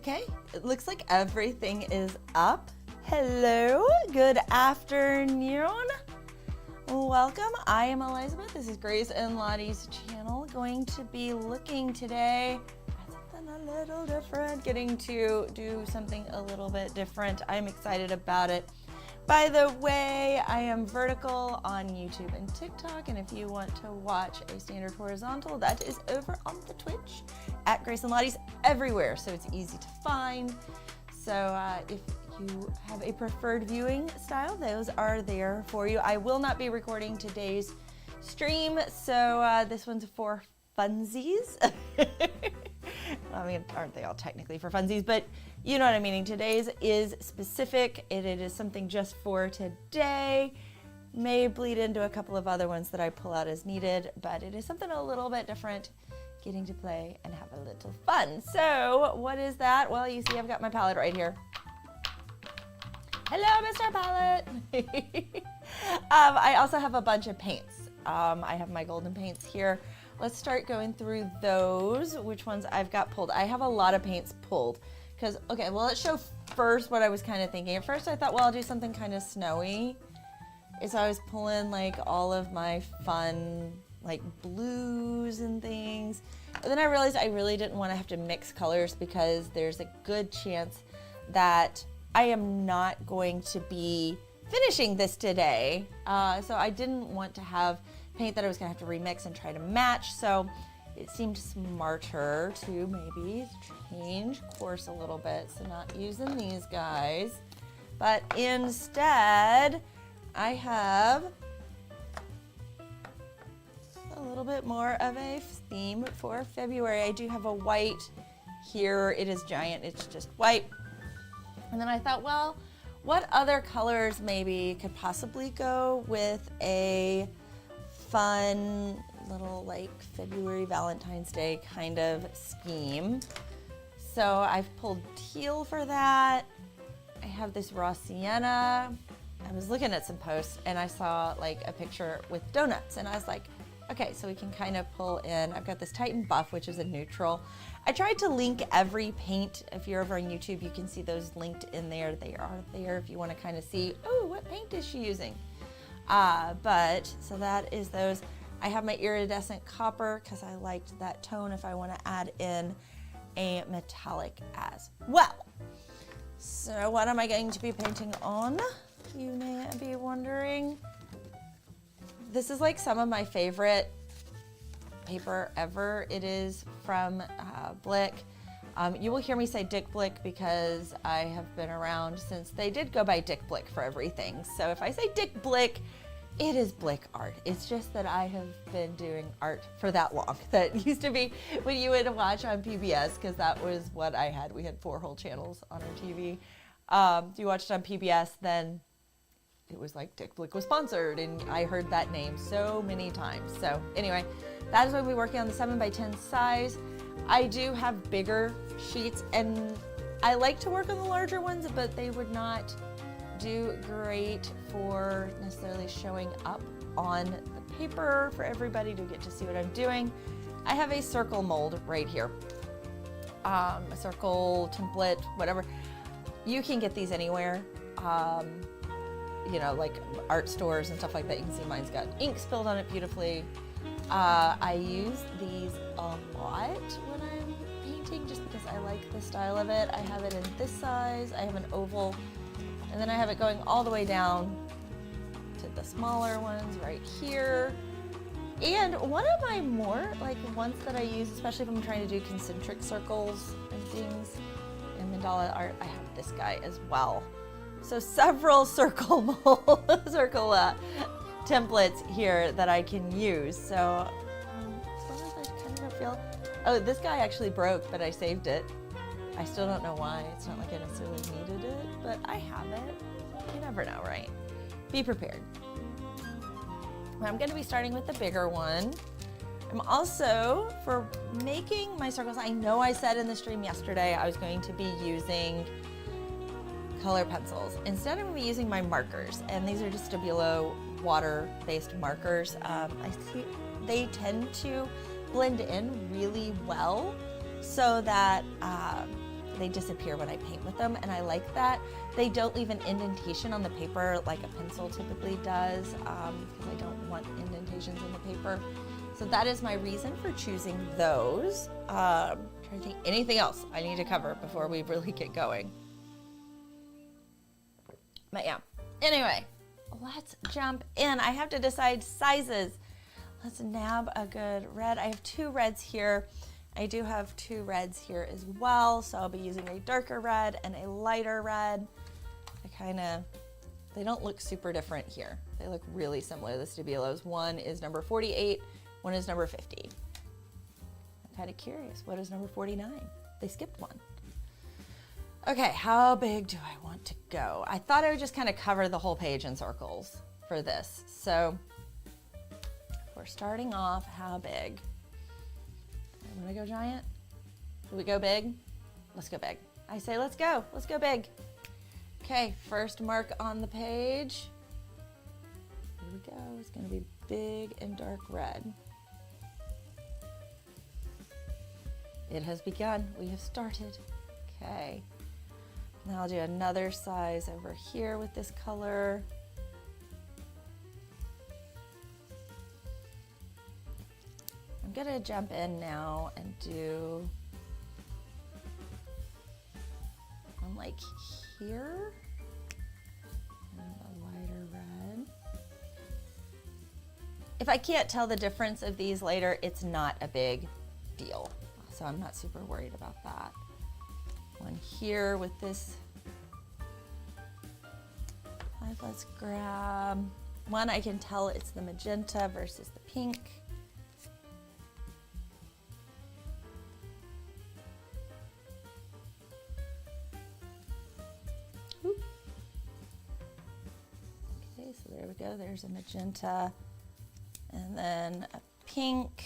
Okay, it looks like everything is up. Hello, good afternoon. Welcome, I am Elizabeth. This is Grace and Lottie's channel. Going to be looking today at something a little different, getting to do something a little bit different. I'm excited about it. By the way, I am vertical on YouTube and TikTok, and if you want to watch a standard horizontal, that is over on the Twitch at Grace and Lottie's everywhere, so it's easy to find. So if you have a preferred viewing style, those are there for you. I will not be recording today's stream, so this one's for funsies. I mean, aren't they all technically for funsies? But you know what I'm meaning. Today's is specific. It is something just for today. May bleed into a couple of other ones that I pull out as needed, but it is something a little bit different, getting to play and have a little fun. So what is that? Well, you see I've got my palette right here. Hello, Mr. Palette. I also have a bunch of paints. I have my golden paints here. Let's start going through those, which ones I've got pulled. I have a lot of paints pulled because, okay, well, let's show first what I was kind of thinking. At first I thought, well, I'll do something kind of snowy. So I was pulling like all of my fun, like blues and things. But then I realized I really didn't want to have to mix colors because there's a good chance that I am not going to be finishing this today. So I didn't want to have paint that I was gonna have to remix and try to match. So it seemed smarter to maybe change course a little bit. So not using these guys, but instead I have a little bit more of a theme for February. I do have a white here. It is giant, it's just white. And then I thought, well, what other colors maybe could possibly go with a fun little like February Valentine's Day kind of scheme. So I've pulled teal for that. I have this raw sienna. I was looking at some posts and I saw like a picture with donuts and I was like, okay, so we can kind of pull in. I've got this Titan Buff, which is a neutral. I tried to link every paint. If you're over on YouTube, you can see those linked in there. They are there if you want to kind of see, oh, what paint is she using? So that is those. I have my iridescent copper because I liked that tone if I want to add in a metallic as well. So what am I going to be painting on? You may be wondering. This is like some of my favorite paper ever. It is from Blick. You will hear me say Dick Blick because I have been around since they did go by Dick Blick for everything. So if I say Dick Blick, it is Blick art. It's just that I have been doing art for that long. That used to be when you would watch on PBS because that was what I had. We had 4 whole channels on our TV. You watched on PBS, then it was like Dick Blick was sponsored and I heard that name so many times. So anyway, that is what we're working on, the 7x10 size. I do have bigger sheets and I like to work on the larger ones, but they would not do great for necessarily showing up on the paper for everybody to get to see what I'm doing. I have a circle mold right here. A circle template, whatever. You can get these anywhere. You know, like art stores and stuff like that. You can see mine's got ink spilled on it beautifully. I use these a lot when I'm painting just because I like the style of it. I have it in this size, I have an oval, and then I have it going all the way down to the smaller ones right here. And one of my more like ones that I use, especially if I'm trying to do concentric circles and things in mandala art, I have this guy as well. So several circle templates here that I can use. So as long as I kind of don't feel, oh, this guy actually broke, but I saved it. I still don't know why. It's not like I necessarily needed it, but I have it. You never know, right? Be prepared. I'm going to be starting with the bigger one. I'm also, for making my circles, I know I said in the stream yesterday I was going to be using color pencils. Instead, I'm going to be using my markers, and these are just Stabilo water-based markers. I see they tend to blend in really well so that they disappear when I paint with them, and I like that. They don't leave an indentation on the paper like a pencil typically does, because I don't want indentations in the paper. So that is my reason for choosing those. Trying to think anything else I need to cover before we really get going. But yeah, anyway, let's jump in. I have to decide sizes. Let's nab a good red. I have 2 reds here. I do have 2 reds here as well, so I'll be using a darker red and a lighter red. They don't look super different here. They look really similar, the Stabilos. One is number 48, one is number 50. I'm kind of curious, what is number 49? They skipped one. Okay, how big do I want to go? I thought I would just kind of cover the whole page in circles for this. So we're starting off, how big? I'm gonna go giant. Do we go big? Let's go big. I say let's go big. Okay, first mark on the page. Here we go, it's gonna be big and dark red. It has begun, we have started. Okay, now I'll do another size over here with this color. I'm gonna jump in now and do one like here, and a lighter red. If I can't tell the difference of these later, it's not a big deal. So I'm not super worried about that. One here with this. Let's grab one. I can tell it's the magenta versus the pink. Okay, so there we go. There's a magenta and then a pink.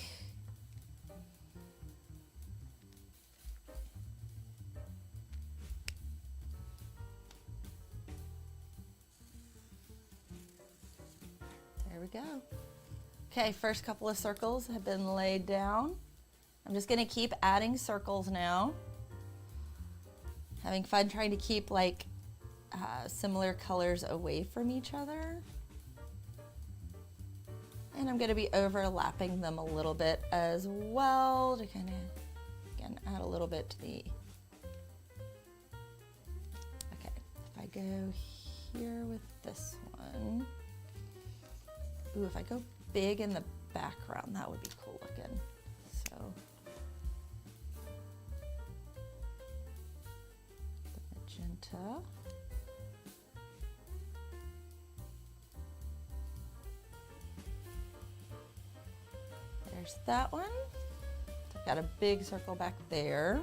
There we go. Okay, first couple of circles have been laid down. I'm just gonna keep adding circles now. Having fun trying to keep like similar colors away from each other. And I'm gonna be overlapping them a little bit as well to kind of, again, add a little bit to the, okay, if I go here with this one, ooh, if I go big in the background, that would be cool looking. So, the magenta. There's that one. I've got a big circle back there.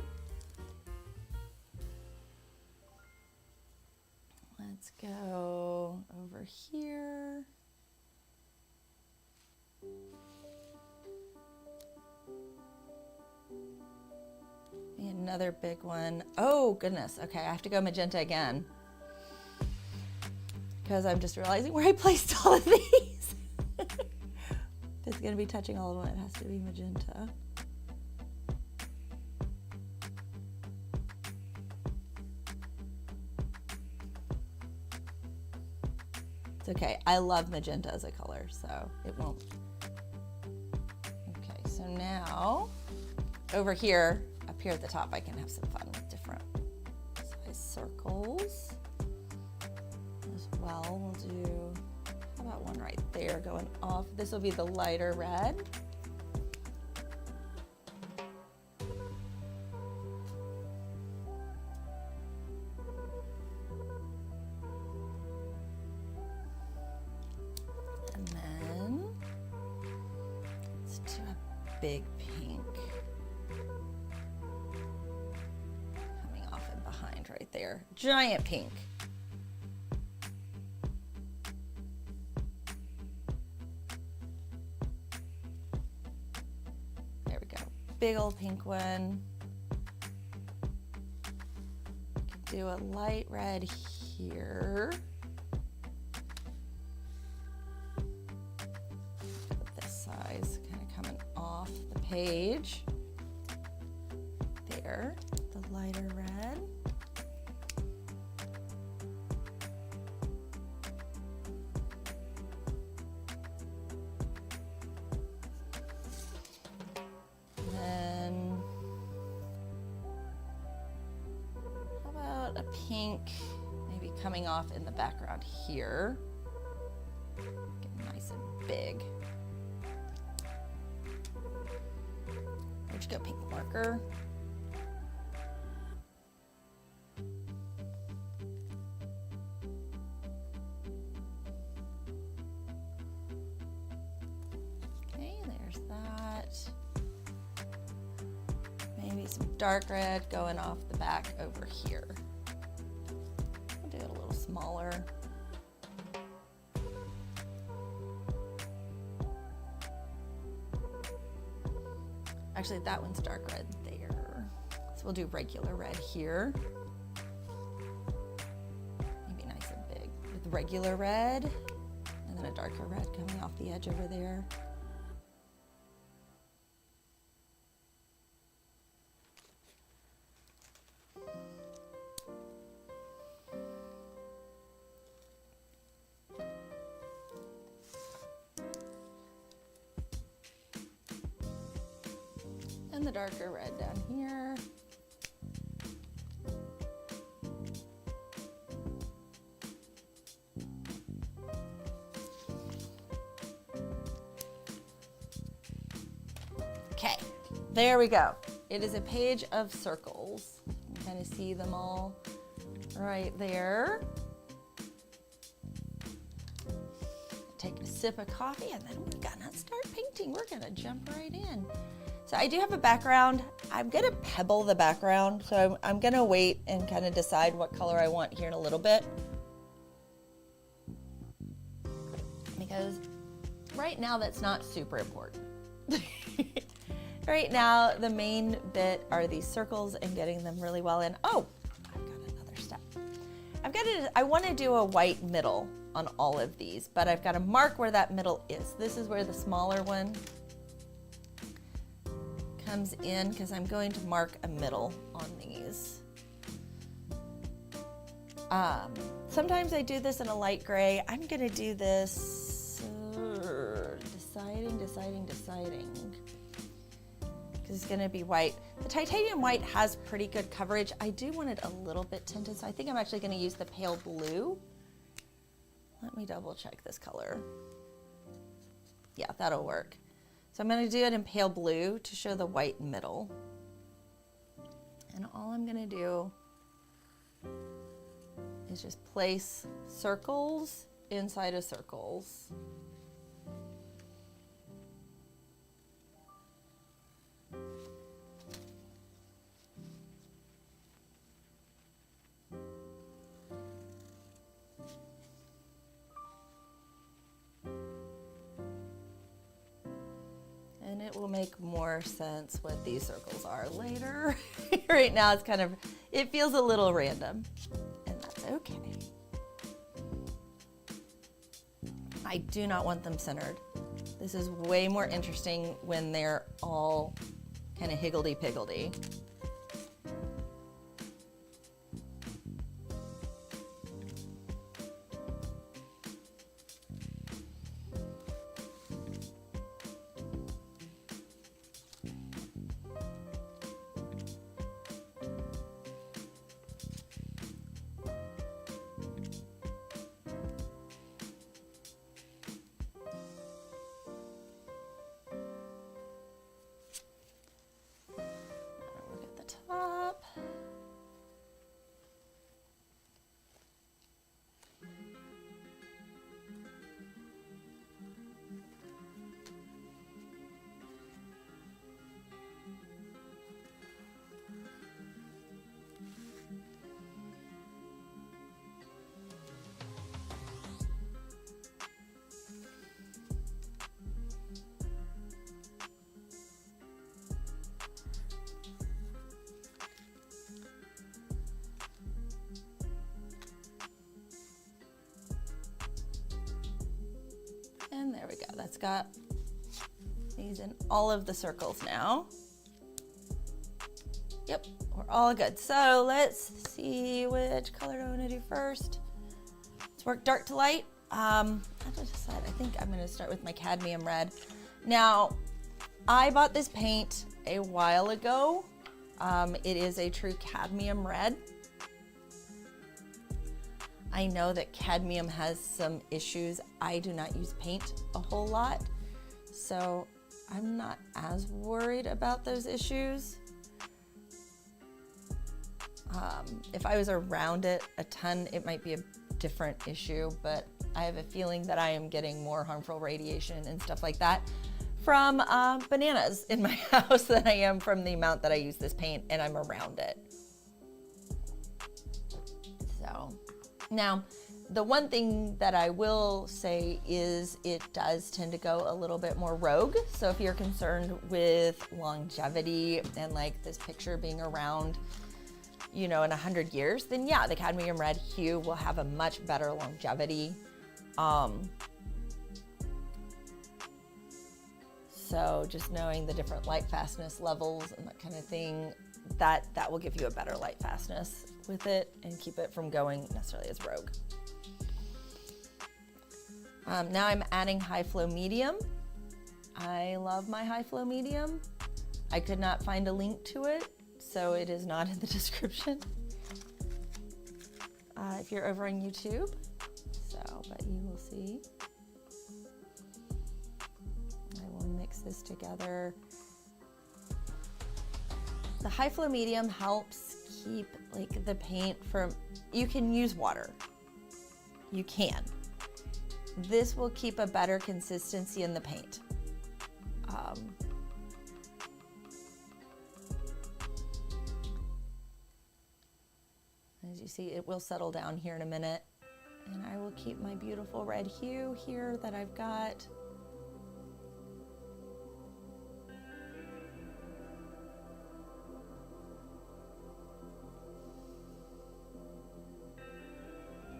Let's go over here. Another big one. Oh goodness, okay, I have to go magenta again because I'm just realizing where I placed all of these. If it's gonna be touching all of them, it has to be magenta. It's okay, I love magenta as a color, so it won't. Okay, so now over here, up here at the top, I can have some fun with different size circles as well. We'll do, how about one right there going off? This will be the lighter red. And then let's do a big pink. Right there, giant pink. There we go, big old pink one. Can do a light red here. This size kind of coming off the page. There, the lighter red. A pink, maybe coming off in the background here. Get nice and big. Where'd you go, pink marker? Okay, there's that. Maybe some dark red going off the back over here. Do it a little smaller. Actually, that one's dark red there. So we'll do regular red here. Maybe nice and big with regular red, and then a darker red coming off the edge over there. And the darker red down here. Okay, there we go. It is a page of circles. You can kind of see them all right there. Take a sip of coffee and then we're gonna start painting. We're gonna jump right in. So I do have a background. I'm gonna pebble the background. So I'm gonna wait and kind of decide what color I want here in a little bit. Because right now that's not super important. Right now the main bit are these circles and getting them really well in. Oh, I've got another step. I wanna do a white middle on all of these, but I've got to mark where that middle is. This is where the smaller one comes in because I'm going to mark a middle on these. Sometimes I do this in a light gray. I'm gonna do this, deciding, because it's gonna be white. The titanium white has pretty good coverage. I do want it a little bit tinted, so I think I'm actually gonna use the pale blue. Let me double check this color. Yeah, that'll work. So I'm gonna do it in pale blue to show the white middle. And all I'm gonna do is just place circles inside of circles. And it will make more sense what these circles are later. Right now it's kind of, it feels a little random, and that's okay. I do not want them centered. This is way more interesting when they're all kind of higgledy-piggledy. Top. And there we go, that's got these in all of the circles now. Yep, we're all good. So let's see which color do I want to do first. Let's work dark to light. I have to decide. I think I'm going to start with my cadmium red. Now, I bought this paint a while ago. It is a true cadmium red. I know that cadmium has some issues. I do not use paint a whole lot, so I'm not as worried about those issues. If I was around it a ton, it might be a different issue, but I have a feeling that I am getting more harmful radiation and stuff like that from bananas in my house than I am from the amount that I use this paint and I'm around it. So now, the one thing that I will say is it does tend to go a little bit more rogue. So if you're concerned with longevity and like this picture being around, you know, in 100 years, then yeah, the cadmium red hue will have a much better longevity. So just knowing the different light fastness levels and that kind of thing, that will give you a better light fastness with it and keep it from going necessarily as rogue. Now I'm adding high flow medium. I love my high flow medium. I could not find a link to it, so it is not in the description. If you're over on YouTube, but you will see. I will mix this together. The high flow medium helps keep like the paint from, you can use water. You can. This will keep a better consistency in the paint. As you see, it will settle down here in a minute. And I will keep my beautiful red hue here that I've got.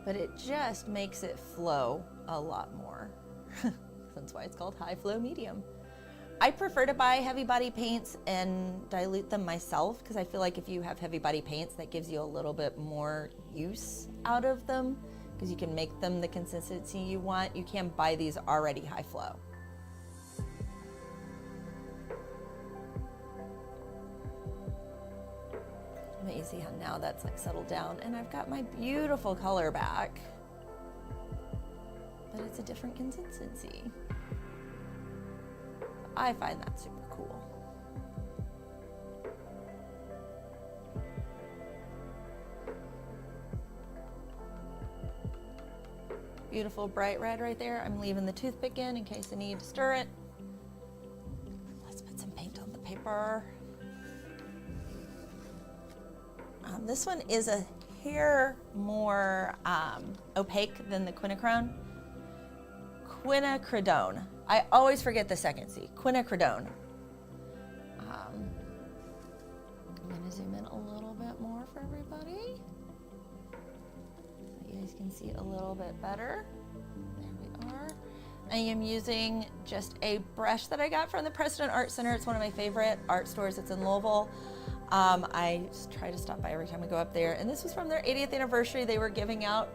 But it just makes it flow a lot more. That's why it's called high flow medium. I prefer to buy heavy body paints and dilute them myself because I feel like if you have heavy body paints, that gives you a little bit more use out of them because you can make them the consistency you want. You can buy these already high flow. But you see how now that's like settled down and I've got my beautiful color back, but it's a different consistency. I find that super cool. Beautiful bright red right there. I'm leaving the toothpick in case I need to stir it. Let's put some paint on the paper. This one is a hair more opaque than the quinacridone. Quinacridone. I always forget the second C. Quinacridone. I'm going to zoom in a little bit more for everybody so you guys can see a little bit better. There we are. I am using just a brush that I got from the President Art Center. It's one of my favorite art stores. It's in Louisville. I just try to stop by every time I go up there. And this was from their 80th anniversary. They were giving out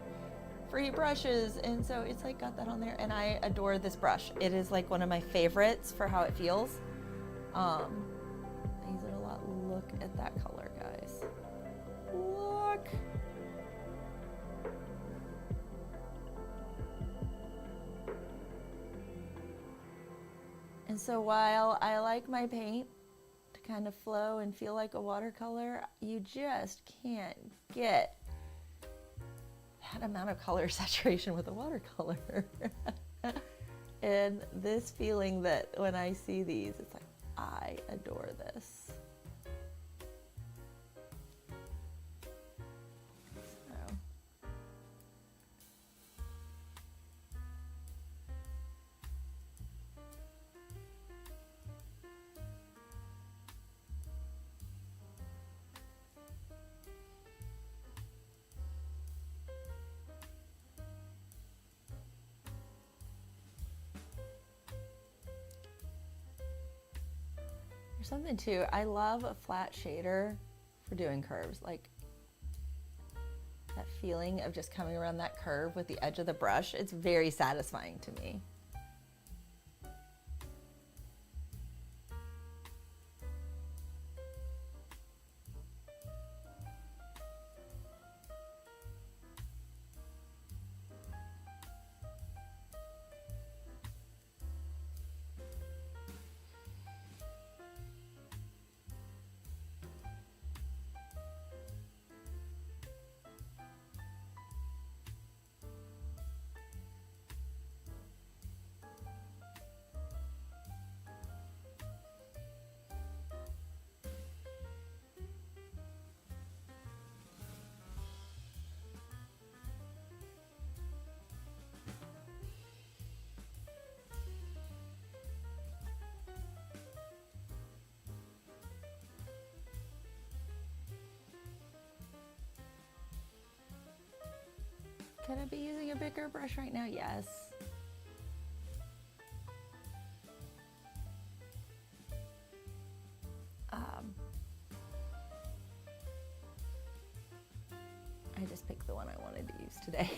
free brushes. And so it's like got that on there. And I adore this brush. It is like one of my favorites for how it feels. I use it a lot. Look at that color, guys. Look. And so while I like my paint to kind of flow and feel like a watercolor, you just can't get that amount of color saturation with a watercolor. And this feeling that when I see these, it's like, I adore this. Something too, I love a flat shader for doing curves. Like that feeling of just coming around that curve with the edge of the brush, it's very satisfying to me. Could I be using a bigger brush right now? Yes. I just picked the one I wanted to use today.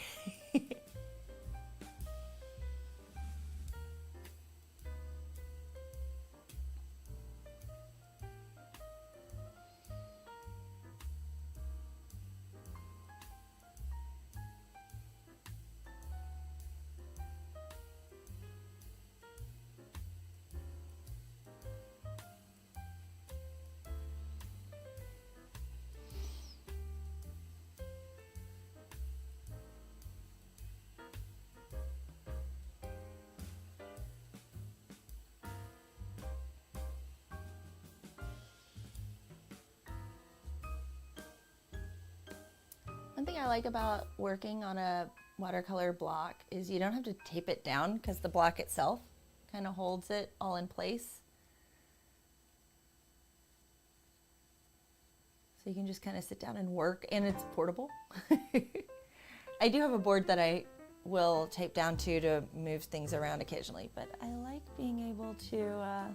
One thing I like about working on a watercolor block is you don't have to tape it down because the block itself kind of holds it all in place. So you can just kind of sit down and work, and it's portable. I do have a board that I will tape down to move things around occasionally, but I like being able to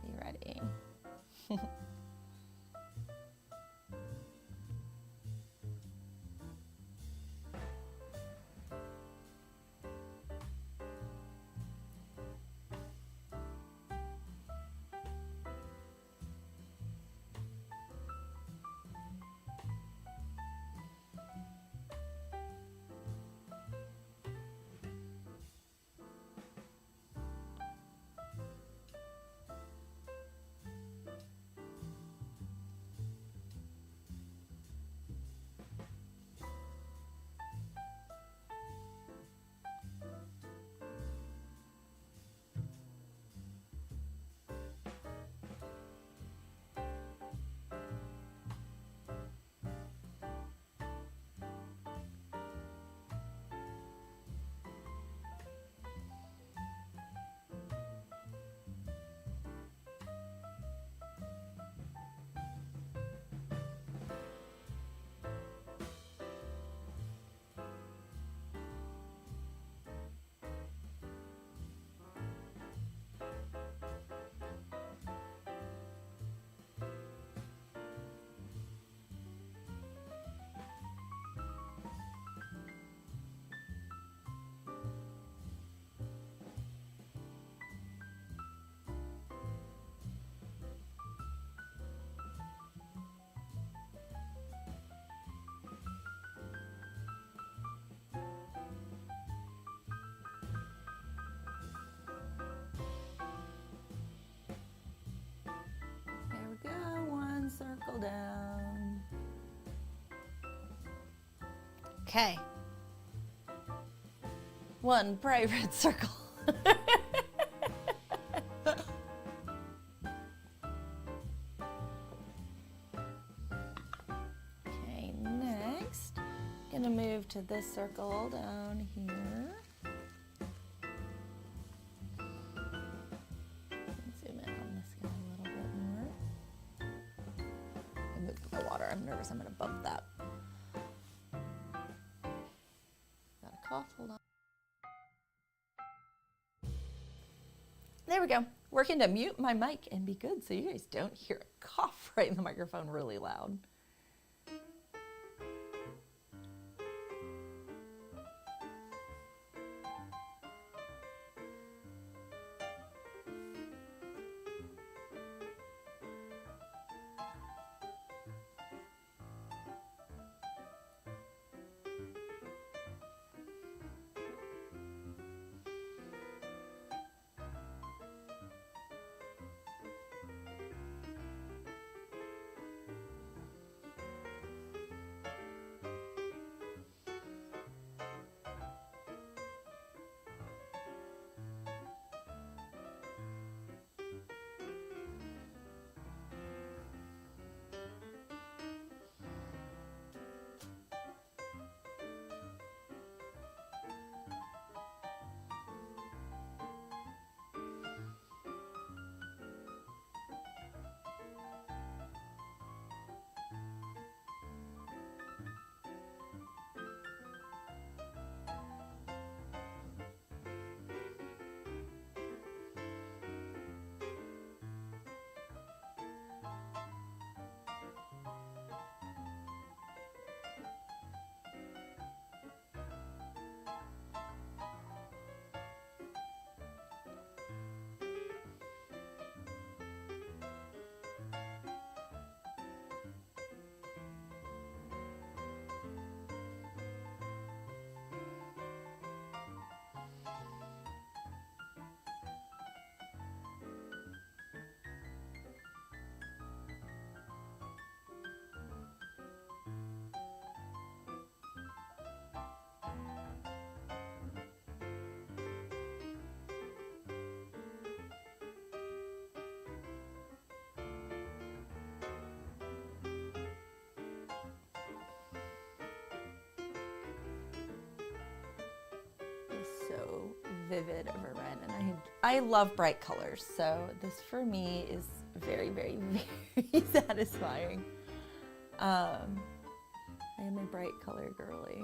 be ready. Go one circle down. Okay. One bright red circle. Okay, next, I'm gonna move to this circle down here. Zoom in on this guy a little bit more. I moved my water. I'm nervous I'm going to bump that. Got a cough. Hold on. There we go. working to mute my mic and be good so you guys don't hear a cough right in the microphone really loud. So vivid over red, and I love bright colors, so this for me is very, very, very satisfying. I am a bright color girly.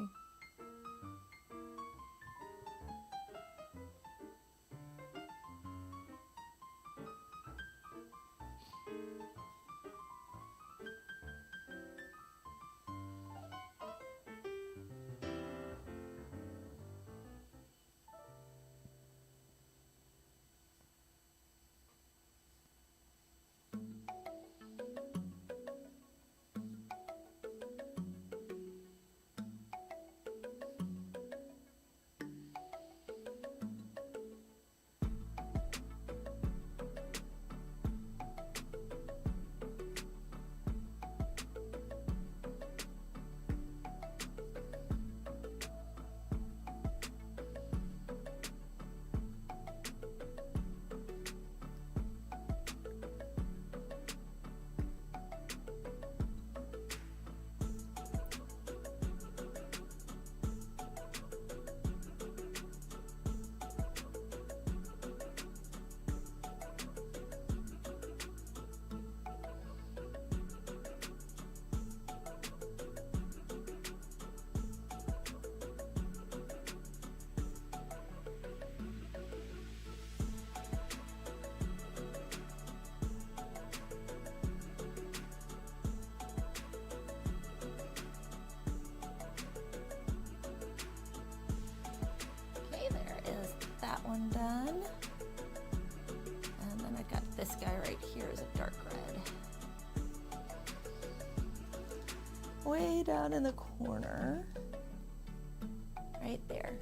One done, and then I got this guy right here is a dark red, way down in the corner, right there.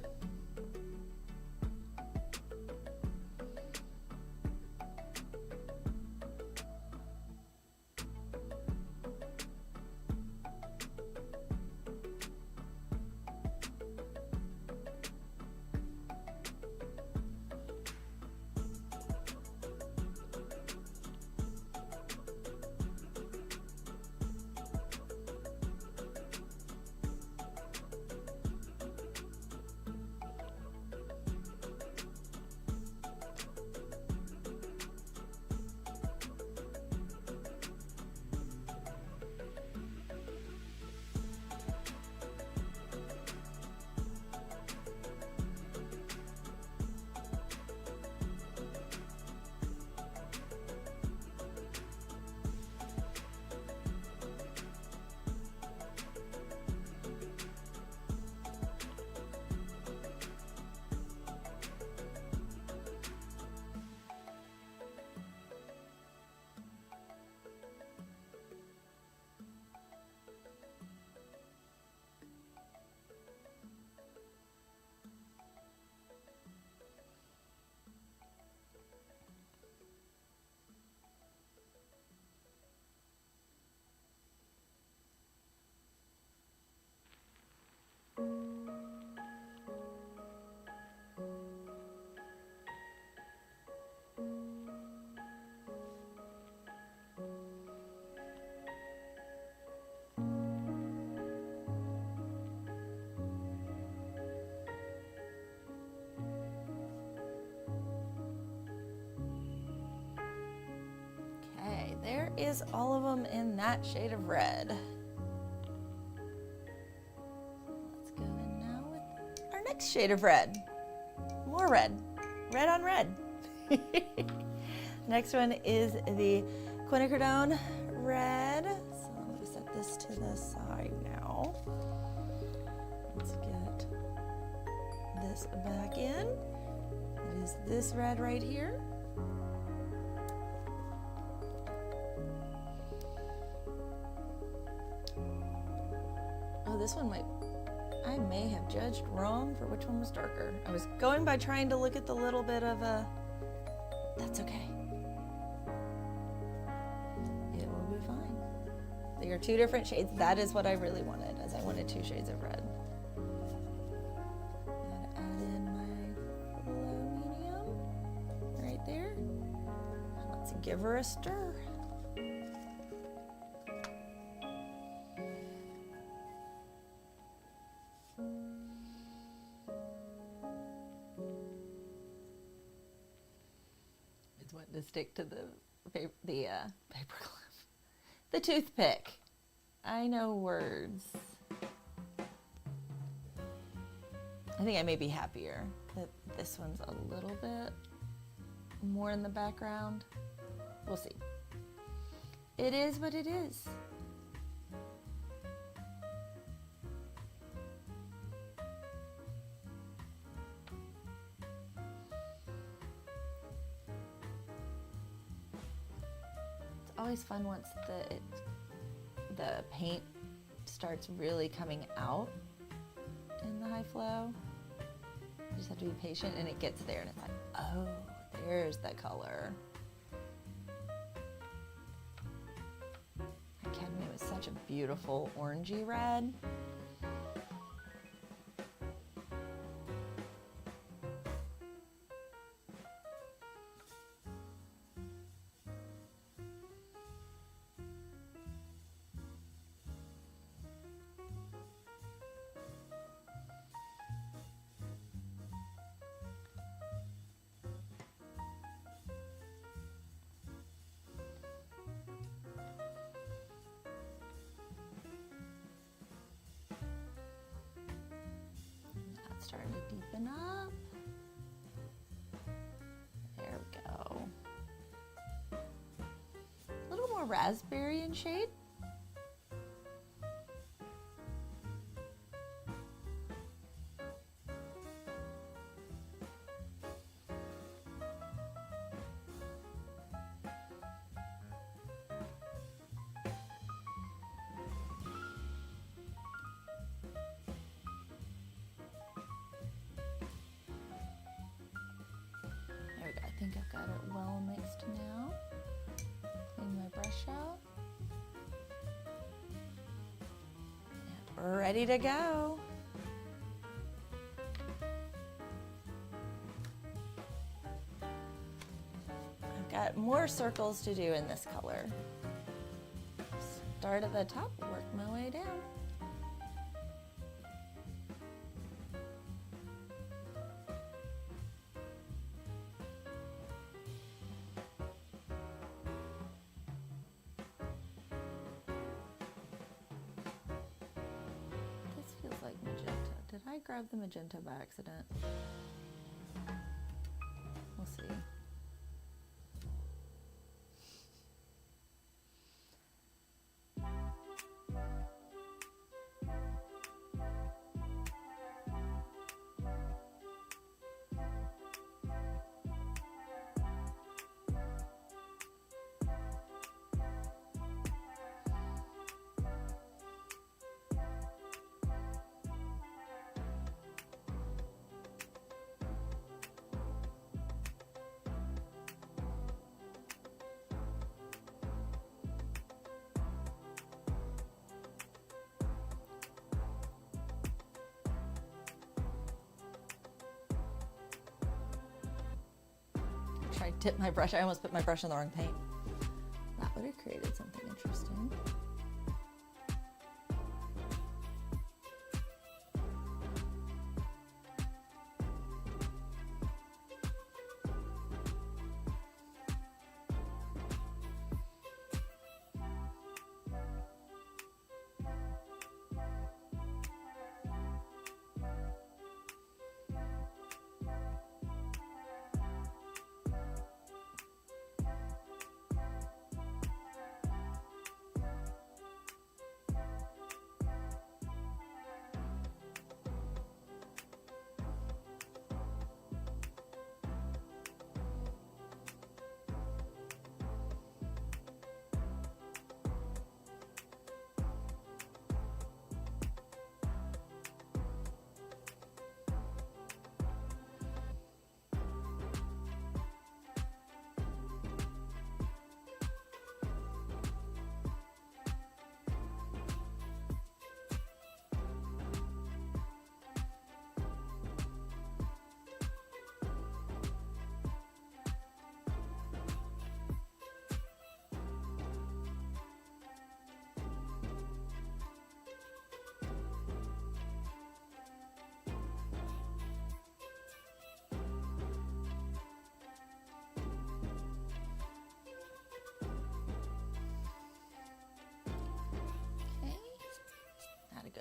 is all of them in that shade of red. Let's go in now with our next shade of red. More red. Red on red. Next one is the quinacridone red. So I'm going to set this to the side now. Let's get this back in. It is this red right here. Oh, this one I may have judged wrong for which one was darker. I was going by trying to look at the little bit of a, that's okay. It will be fine. They are two different shades. That is what I really wanted, as I wanted two shades of red. Gotta add in my flow medium right there. Let's give her a stir. To stick to the paper clip, the toothpick. I know words. I think I may be happier that this one's a little bit more in the background. We'll see. It is what it is. Always fun once the paint starts really coming out in the high flow. You just have to be patient and it gets there and it's like, oh, there's the color. Cadmium is such a beautiful orangey red. Starting to deepen up. There we go. A little more raspberry in shade. I think I've got it well mixed now. Clean my brush out. And we're ready to go. I've got more circles to do in this color. Start at the top, work my way down. Did I grab the magenta by accident? We'll see. Tried to dip my brush. I almost put my brush in the wrong paint. That would have created something interesting.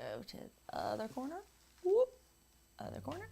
go to the other corner. Whoop, other corner.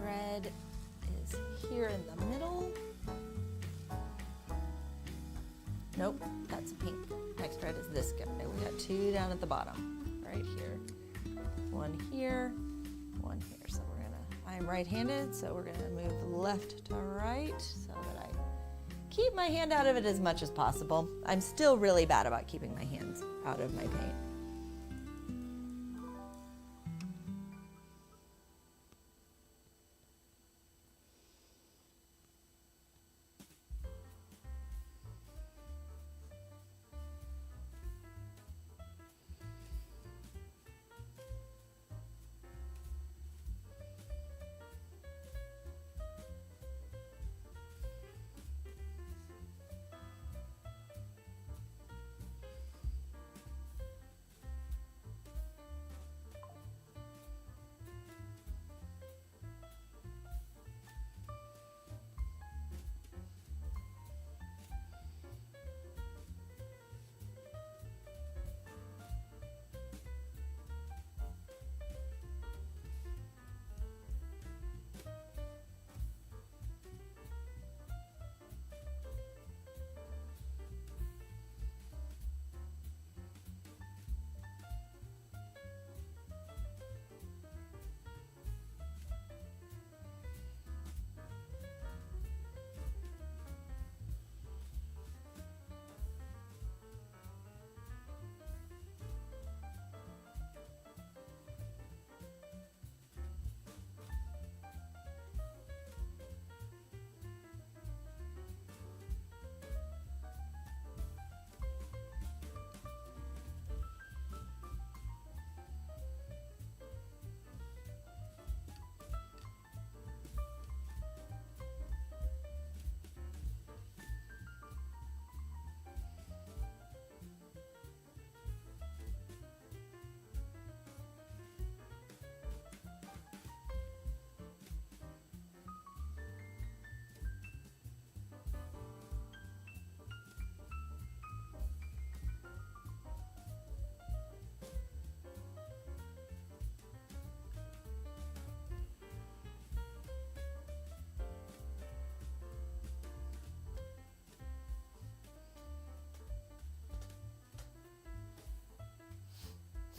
Red is here in the middle. Nope, that's pink. Next red is this guy. We got two down at the bottom, right here. One here, one here. So I'm right-handed, so we're gonna move left to right so that I keep my hand out of it as much as possible. I'm still really bad about keeping my hands out of my paint.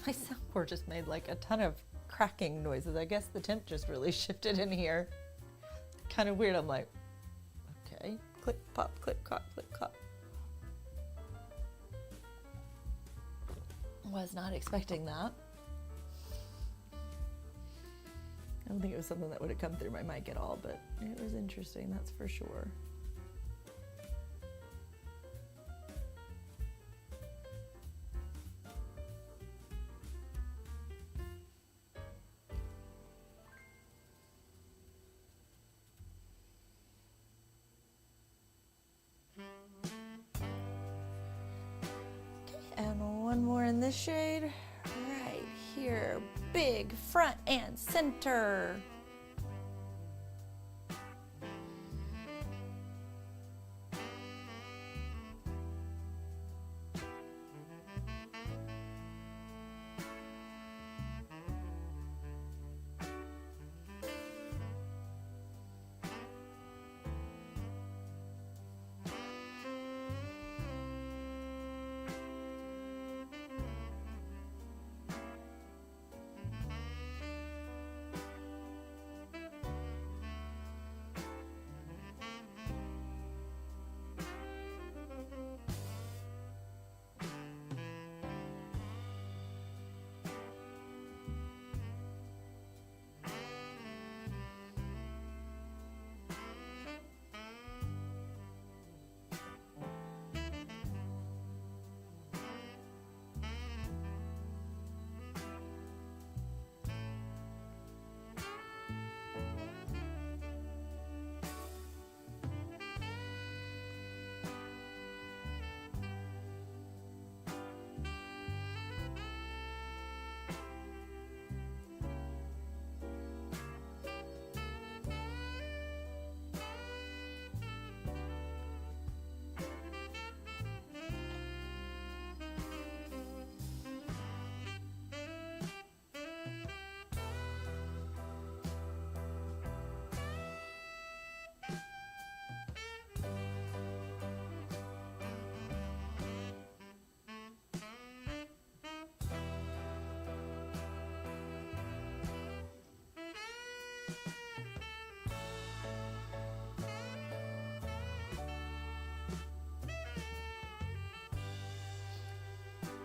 My soundboard just made like a ton of cracking noises. I guess the temp just really shifted in here. Kind of weird. I'm like, okay, click, pop, click, pop, click, pop. Was not expecting that. I don't think it was something that would have come through my mic at all, but it was interesting, that's for sure. And one more in this shade, right here, big front and center.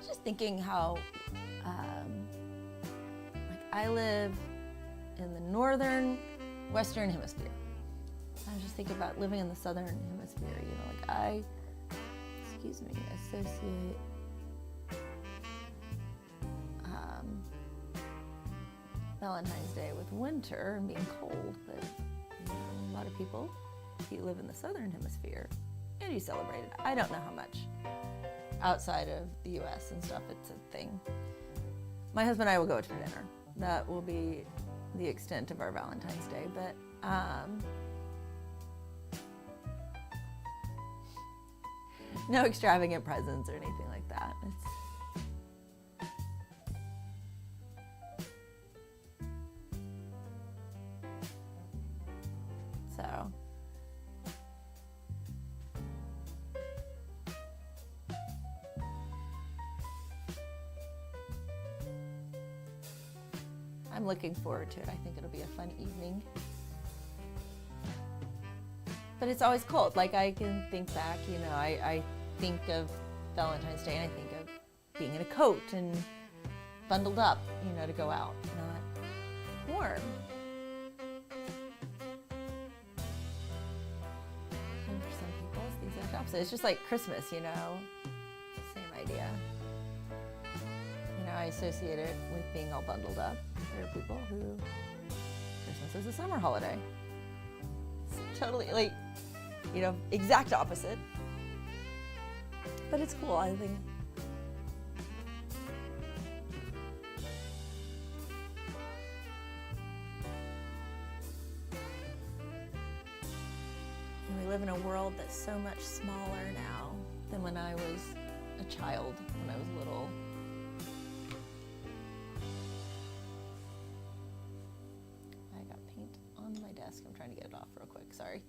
Just thinking how, like I live in the northern, western hemisphere. I was just thinking about living in the southern hemisphere, you know, like I, excuse me, associate Valentine's Day with winter and being cold, but you know, a lot of people, if you live in the southern hemisphere, and you celebrate it. I don't know how much outside of the US and stuff it's a thing. My husband and I will go to dinner. That will be the extent of our Valentine's Day, but no extravagant presents or anything like that. So I'm looking forward to it. I think it'll be a fun evening. But it's always cold. Like I can think back, you know, I think of Valentine's Day and I think of being in a coat and bundled up, you know, to go out, not warm. And for some people, it's the exact opposite. It's just like Christmas, you know, same idea. You know, I associate it with being all bundled up. There are people who Christmas is a summer holiday. It's totally like, you know, exact opposite. But it's cool, I think. And we live in a world that's so much smaller now than when I was a child, when I was little. I got paint on my desk. I'm trying to get it off real quick, sorry.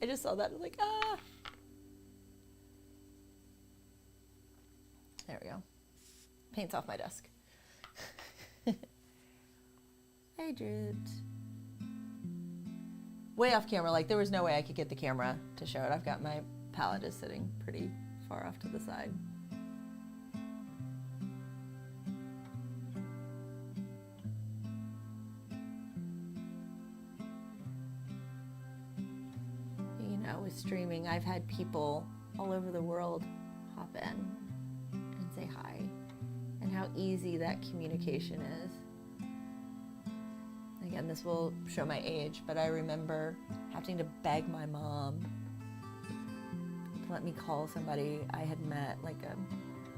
I just saw that, I was like, ah. There we go. Paint's off my desk. Hey, Jude. Way off camera, like there was no way I could get the camera to show it. I've got my palette is sitting pretty far off to the side. You know, with streaming, I've had people all over the world hop in and say hi, and how easy that communication is. Again, this will show my age, but I remember having to beg my mom to let me call somebody I had met, like a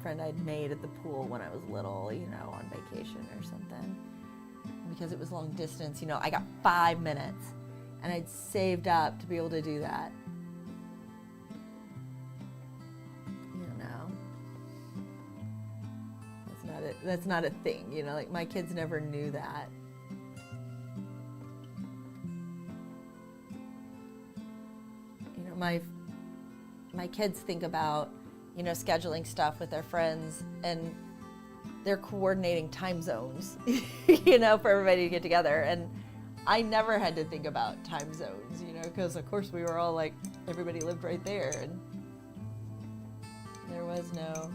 friend I'd made at the pool when I was little, you know, on vacation or something. And because it was long distance, you know, I got 5 minutes, and I'd saved up to be able to do that. You know, that's not a thing, you know, like my kids never knew that. My kids think about, you know, scheduling stuff with their friends, and they're coordinating time zones, you know, for everybody to get together. And I never had to think about time zones, you know, because of course we were all like, everybody lived right there, and there was no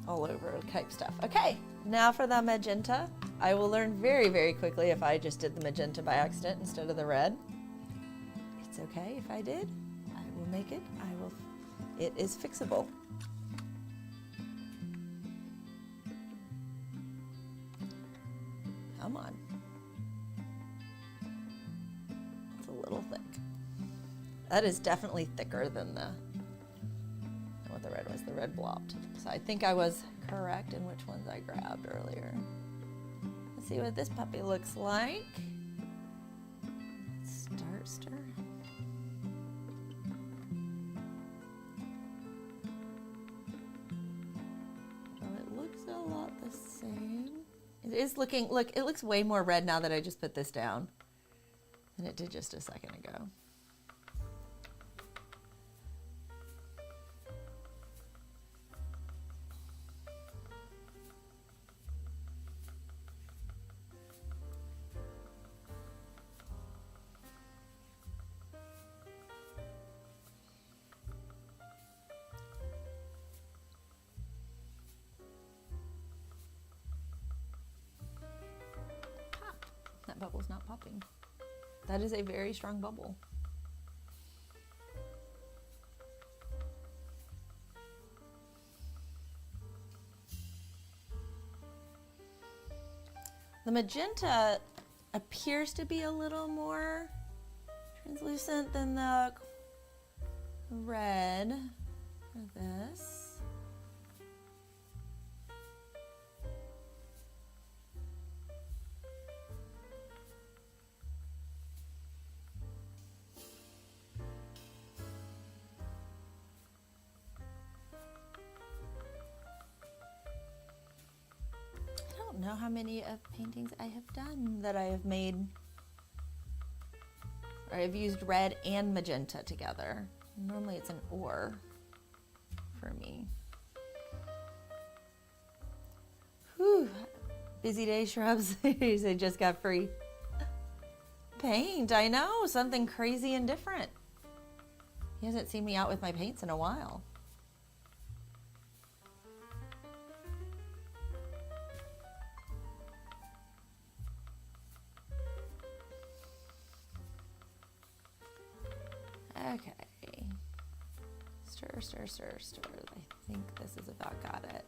all over type stuff. Okay, now for the magenta. I will learn very, very quickly if I just did the magenta by accident instead of the red. It's okay if I did. I will make it. It is fixable. Come on. It's a little thick. That is definitely thicker than what the red was. The red blobbed. So I think I was correct in which ones I grabbed earlier. Let's see what this puppy looks like. Start stirring. Well, it looks a lot the same. It is looking, look, it looks way more red now that I just put this down than it did just a second ago. That bubble's not popping. That is a very strong bubble. The magenta appears to be a little more translucent than the red for this. I don't know how many of paintings I have done that I have made, or I've used red and magenta together. Normally it's an or for me. Whew. Busy day, shrubs. I just got free paint. I know, something crazy and different. He hasn't seen me out with my paints in a while. Okay. Stir, stir, stir, stir. I think this is about got it.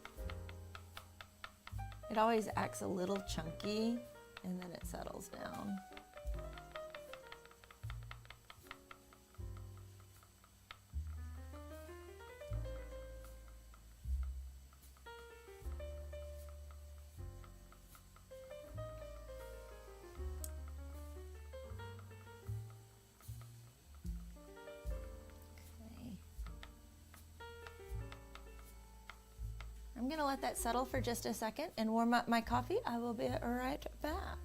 It always acts a little chunky and then it settles down. I'm gonna let that settle for just a second and warm up my coffee. I will be right back.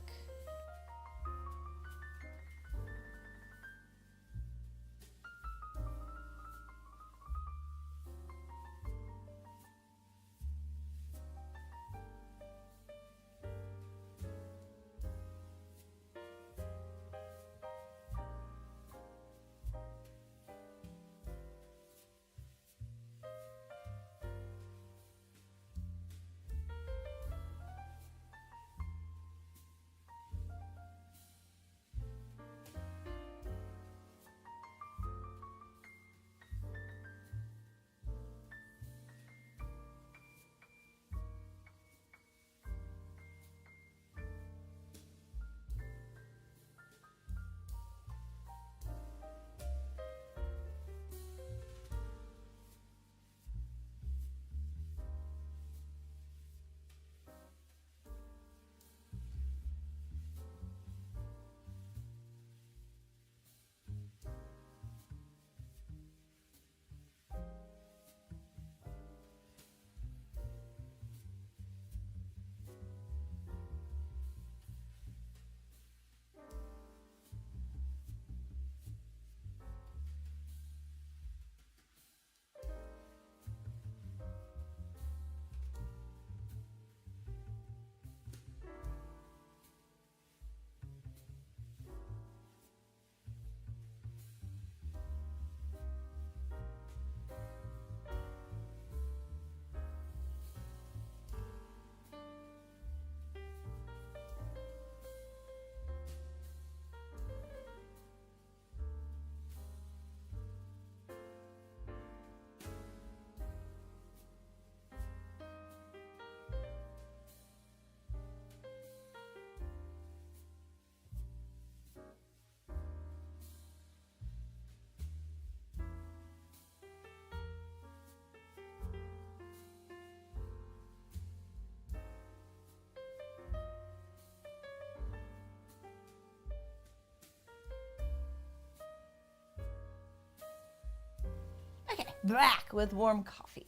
black with warm coffee.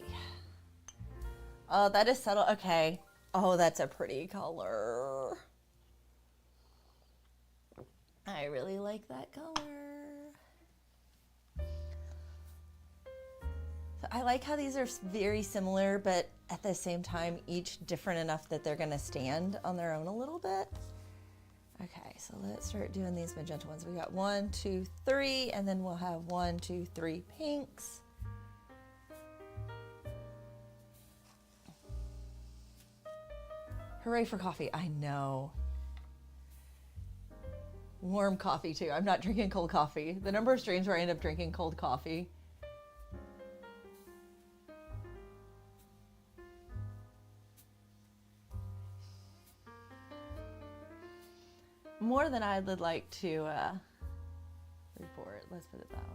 Oh, that is subtle. Okay. Oh, that's a pretty color. I really like that color. So I like how these are very similar, but at the same time, each different enough that they're gonna stand on their own a little bit. Okay, so let's start doing these magenta ones. We got 1, 2, 3, and then we'll have 1, 2, 3 pinks. Hooray for coffee, I know. Warm coffee too. I'm not drinking cold coffee. The number of streams where I end up drinking cold coffee. More than I would like to report, let's put it that way.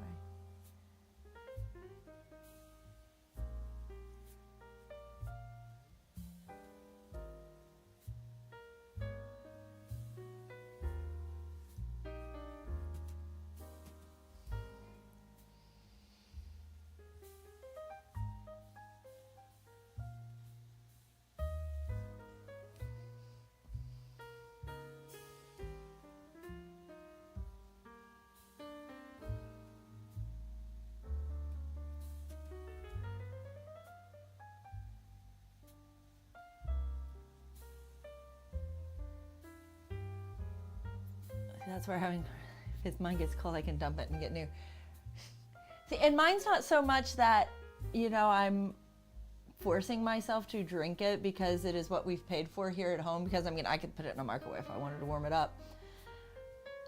That's where if mine gets cold, I can dump it and get new. See, and mine's not so much that, you know, I'm forcing myself to drink it because it is what we've paid for here at home, because I mean, I could put it in a microwave if I wanted to warm it up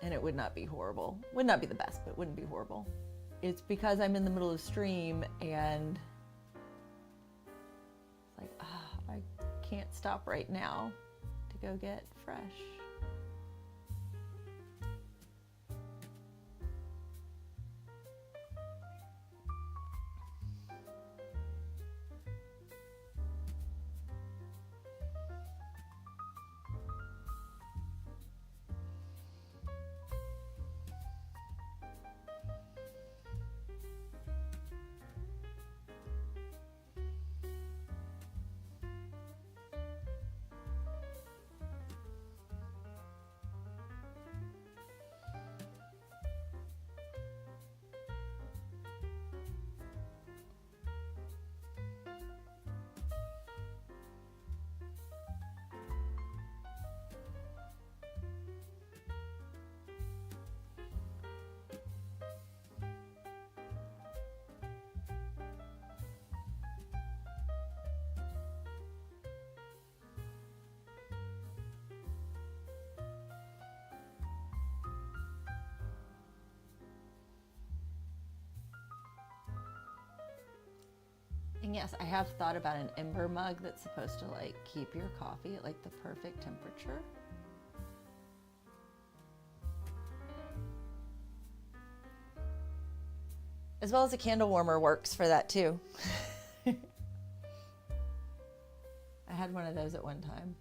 and it would not be horrible. Would not be the best, but it wouldn't be horrible. It's because I'm in the middle of stream and it's like, I can't stop right now to go get fresh. And yes, I have thought about an ember mug that's supposed to like keep your coffee at like the perfect temperature. As well as a candle warmer works for that too. I had one of those at one time.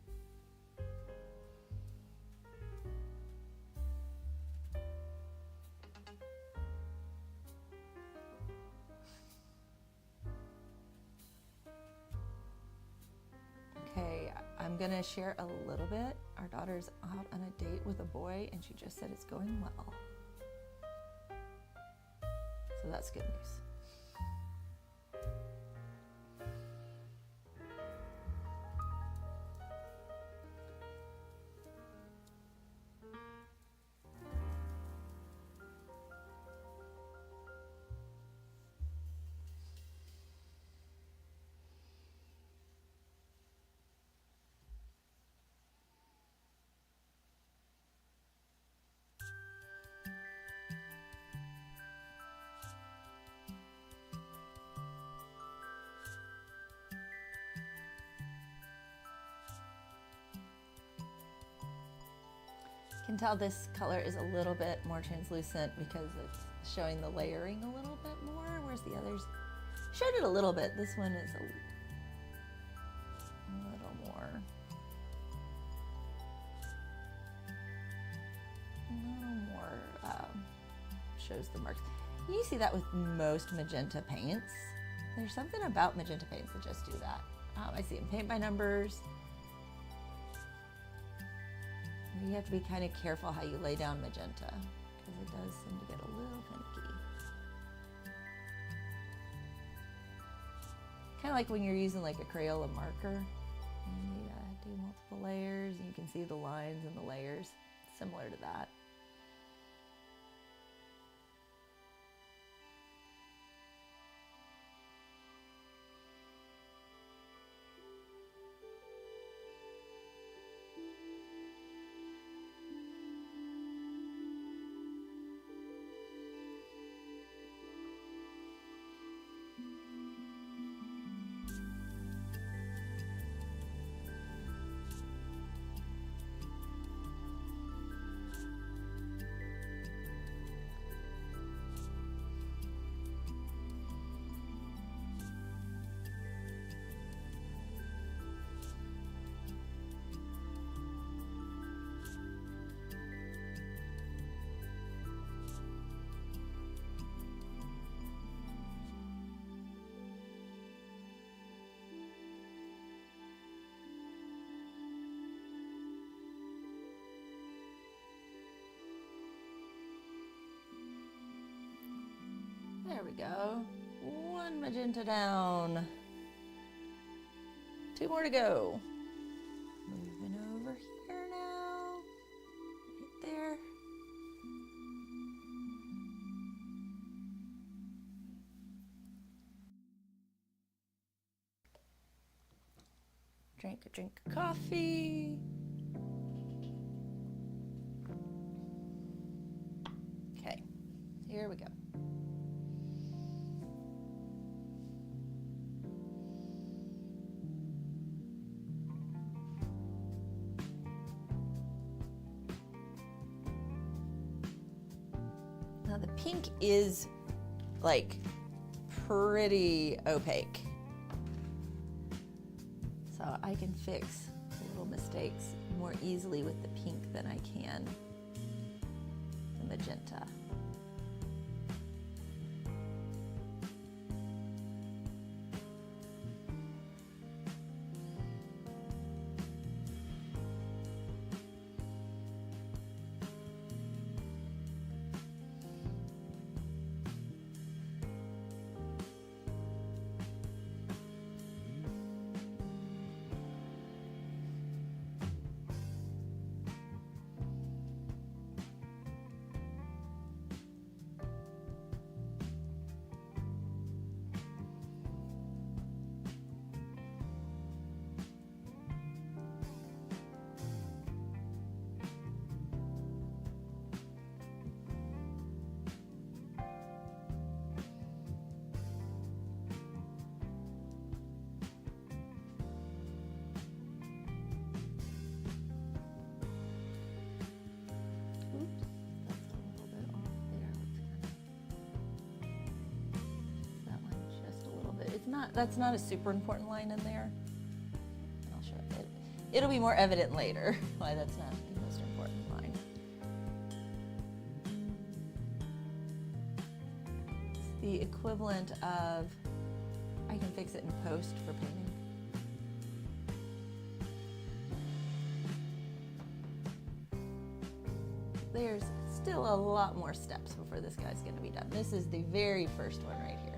Okay, I'm gonna share a little bit. Our daughter's out on a date with a boy and she just said it's going well. So that's good news. Can tell this color is a little bit more translucent because it's showing the layering a little bit more, whereas the others showed it a little bit. This one is a little more, shows the marks. You see that with most magenta paints. There's something about magenta paints that just do that. I see them paint by numbers. You have to be kind of careful how you lay down magenta because it does seem to get a little finicky. Kind of like when you're using like a Crayola marker. You need to do multiple layers and you can see the lines and the layers, similar to that. There we go. One magenta down. Two more to go. Moving over here now. Right there. Drink a drink of coffee. Okay, here we go. Now the pink is like pretty opaque. So I can fix little mistakes more easily with the pink than I can the magenta. That's not a super important line in there. I'll show it. It'll be more evident later why that's not the most important line. It's the equivalent of, I can fix it in post for painting. There's still a lot more steps before this guy's going to be done. This is the very first one right here.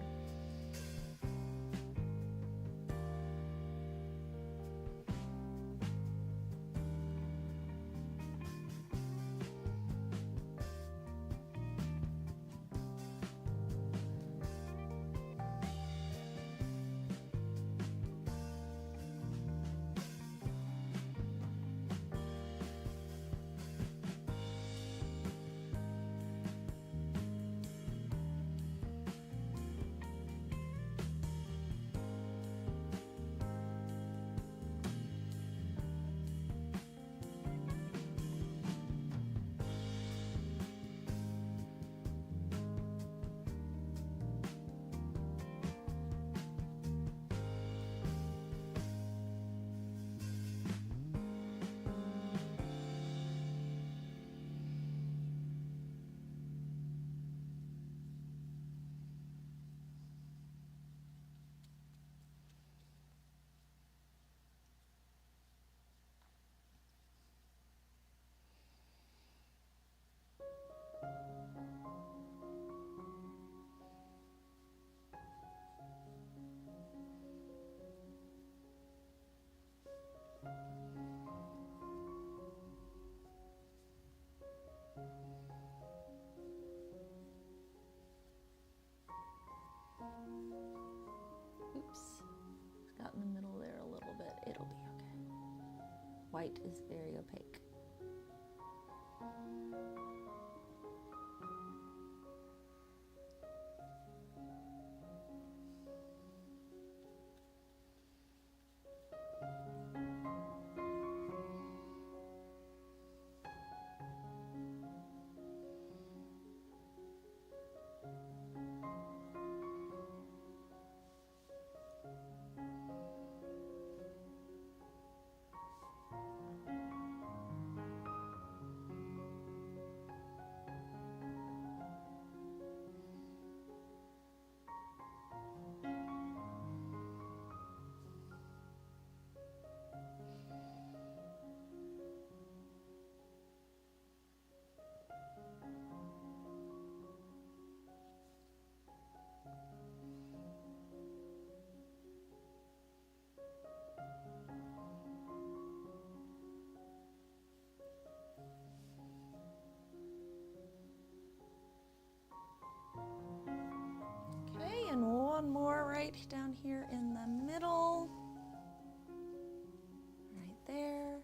white is very opaque. Okay, and one more right down here in the middle, right there.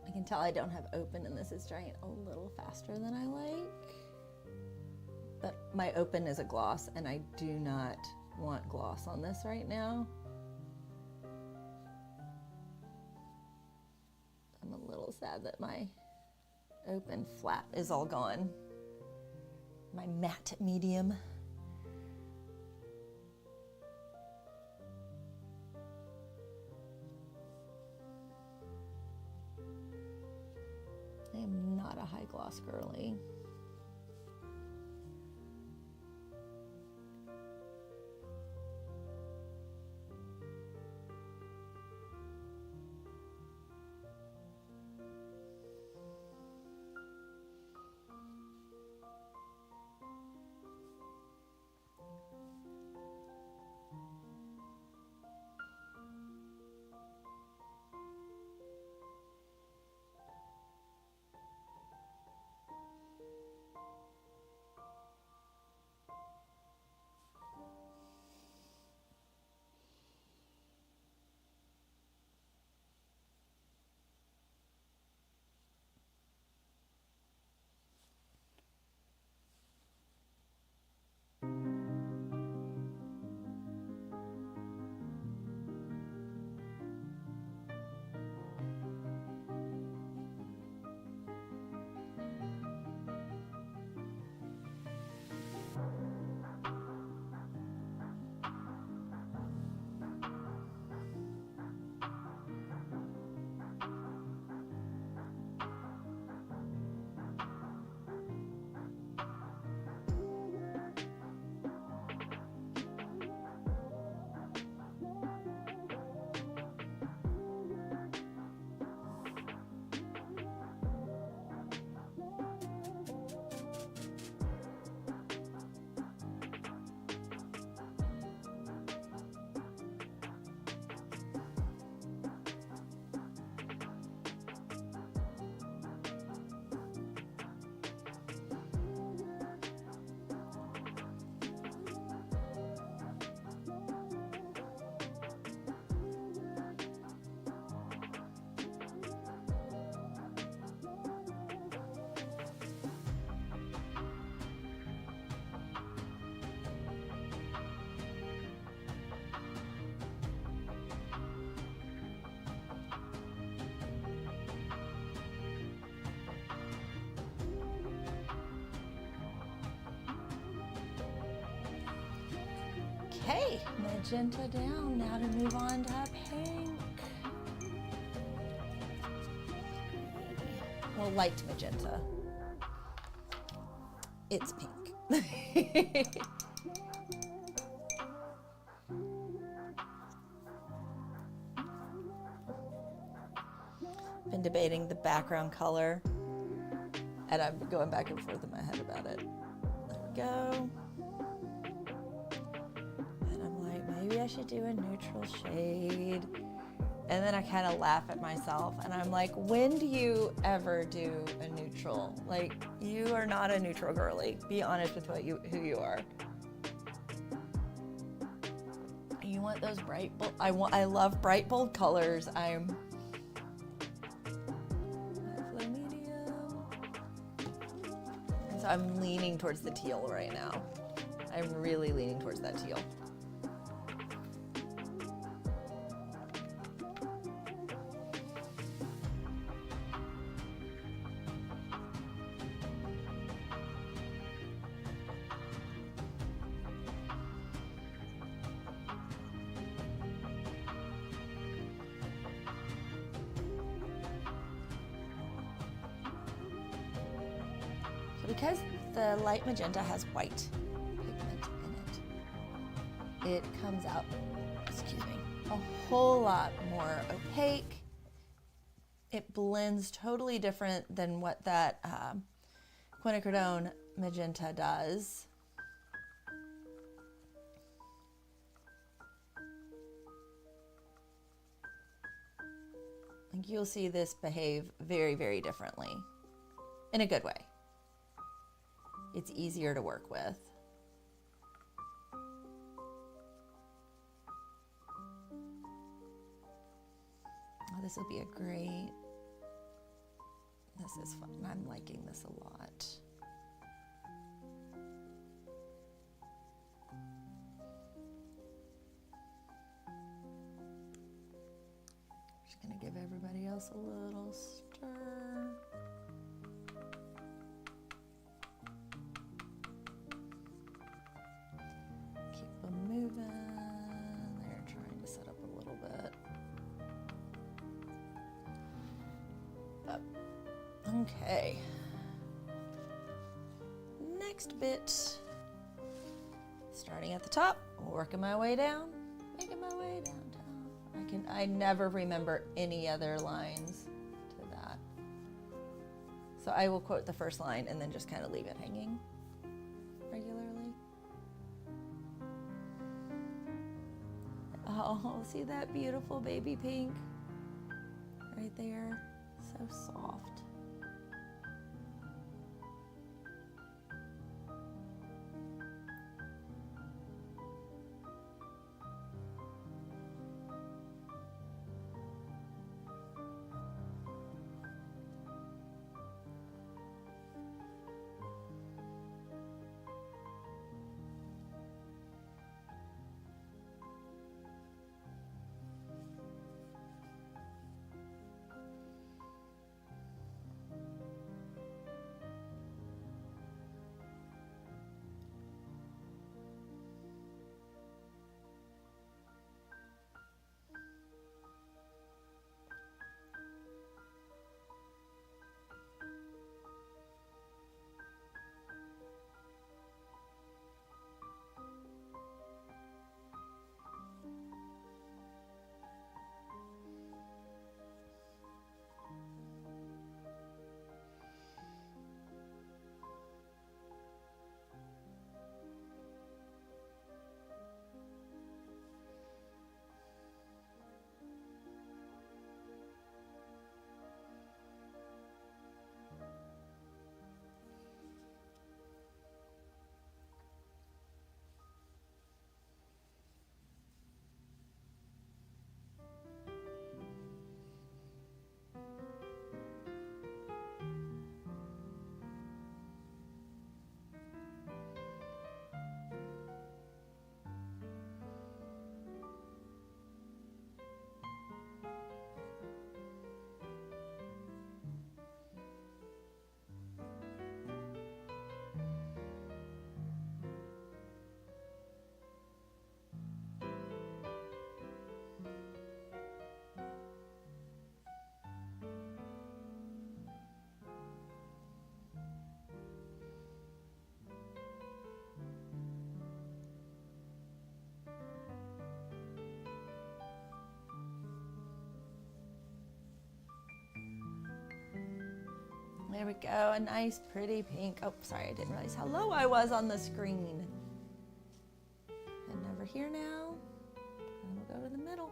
I can tell I don't have open and this is drying a little faster than I like. But my open is a gloss and I do not want gloss on this right now. I'm a little sad that my open flat is all gone. My matte medium. I am not a high gloss girly. Okay, magenta down, now to move on to pink. Well, light magenta. It's pink. Been debating the background color, and I'm going back and forth in my head about it. There we go. And I'm like, maybe I should do a neutral shade. And then I kind of laugh at myself, and I'm like, when do you ever do a neutral? Like, you are not a neutral girly. Be honest with who you are. You want those bright, I love bright, bold colors. I'm medium. And so I'm leaning towards the teal right now. I'm really leaning towards that teal. Because the light magenta has white pigment in it, it comes out, excuse me, a whole lot more opaque. It blends totally different than what that quinacridone magenta does. Like, you'll see this behave very, very differently in a good way. It's easier to work with. Oh, this will be a great, this is fun. I'm liking this a lot. Just gonna give everybody else a little stir. Moving. They're trying to set up a little bit. Up. Okay. Next bit. Starting at the top, working my way down, making my way downtown. I never remember any other lines to that. So I will quote the first line and then just kind of leave it hanging regularly. Oh, see that beautiful baby pink right there? So soft. There we go, a nice pretty pink. Oh, sorry, I didn't realize how low I was on the screen. And over here now, and we'll go to the middle.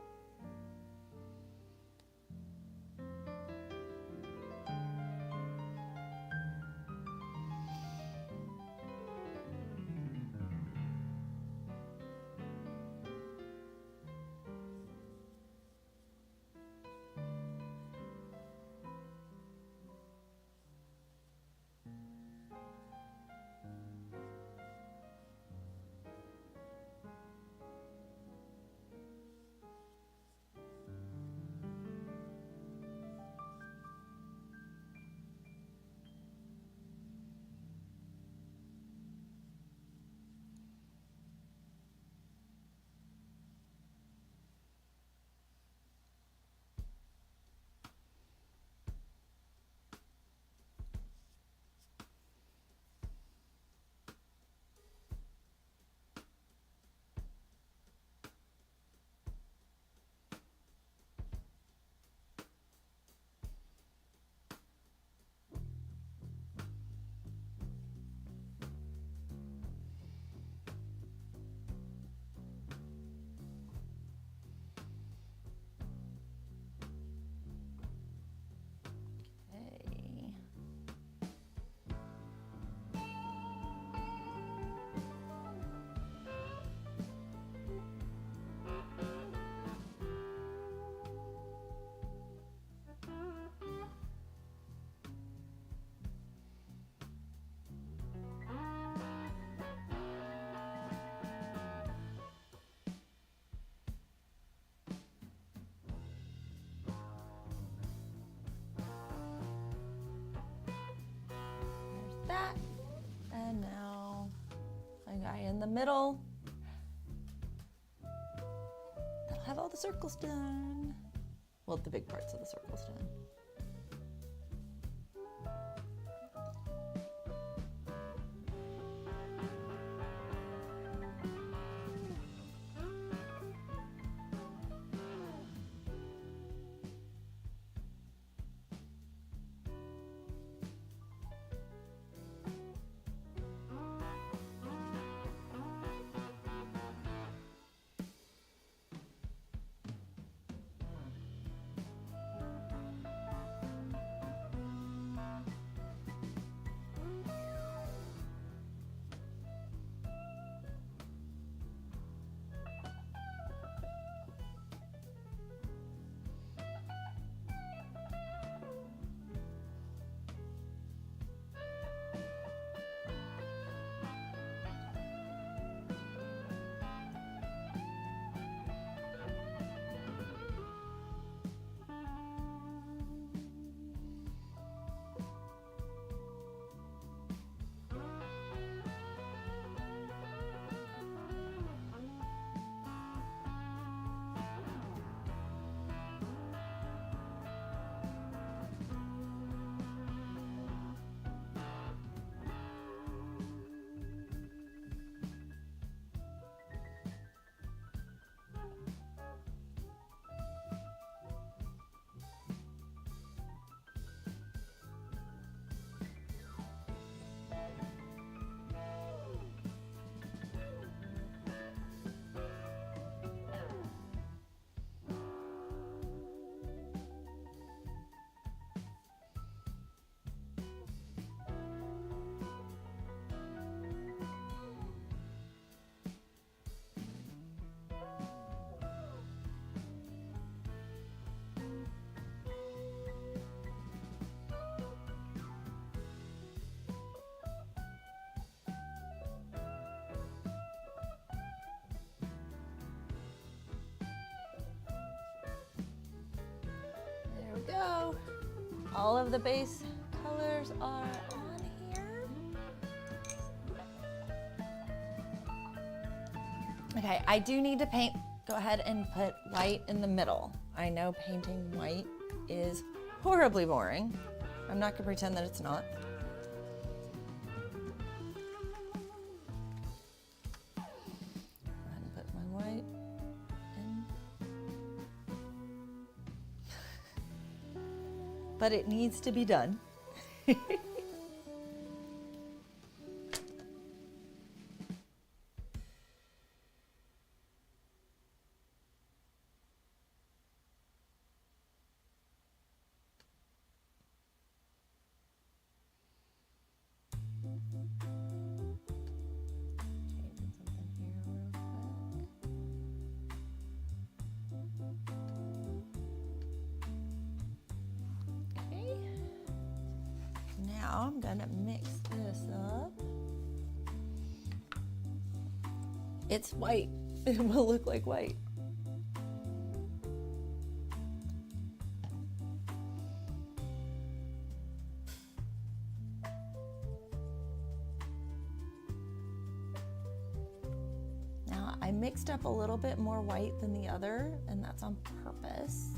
That, and now my guy in the middle. That'll have all the circles done. Well, the big parts of the circles done. Go. All of the base colors are on here. Okay, I do need to paint. Go ahead and put white in the middle. I know painting white is horribly boring. I'm not gonna pretend that it's not. Go ahead and put my white in. But it needs to be done. Now I'm gonna mix this up. It's white. It will look like white. Now I mixed up a little bit more white than the other, and that's on purpose.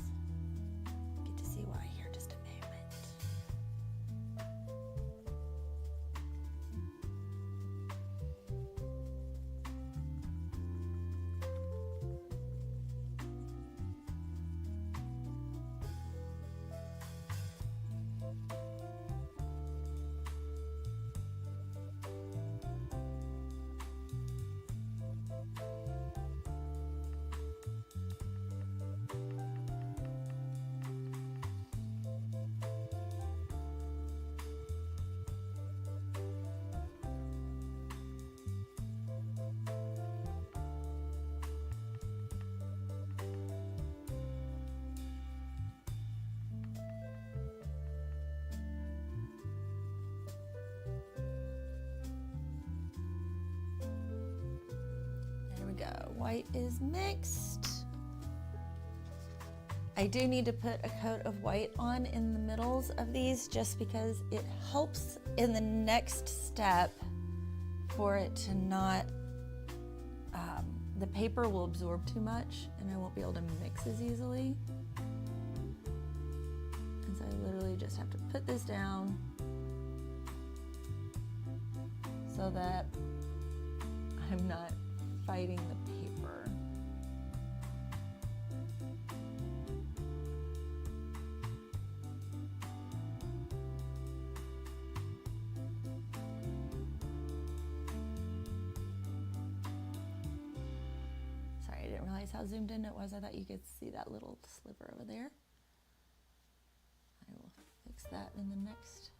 Get to see why here in just a moment. Go. White is mixed. I do need to put a coat of white on in the middles of these just because it helps in the next step for it to not, the paper will absorb too much and I won't be able to mix as easily. And so I literally just have to put this down so that I'm not fighting the paper. Sorry, I didn't realize how zoomed in it was. I thought you could see that little sliver over there. I will fix that in the next.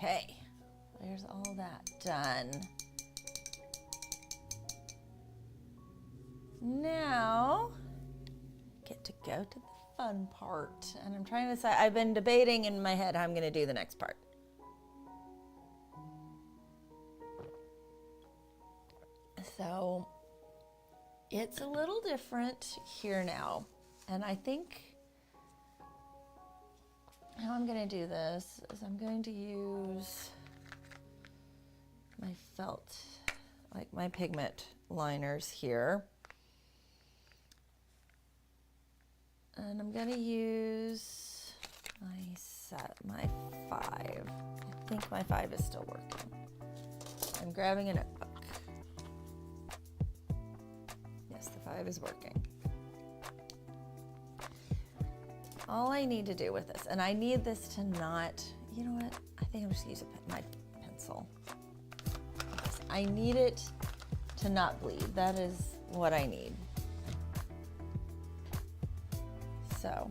Okay, there's all that done. Now, get to go to the fun part. And I'm trying to decide, I've been debating in my head how I'm gonna do the next part. So, it's a little different here now. And I think how I'm gonna do this is I'm going to use my felt, like my pigment liners here. And I'm gonna use my 5. I think my 5 is still working. I'm grabbing a notebook. Yes, the 5 is working. All I need to do with this, and I need this to not, you know what? I think I'm just gonna use my pencil. I need it to not bleed. That is what I need. So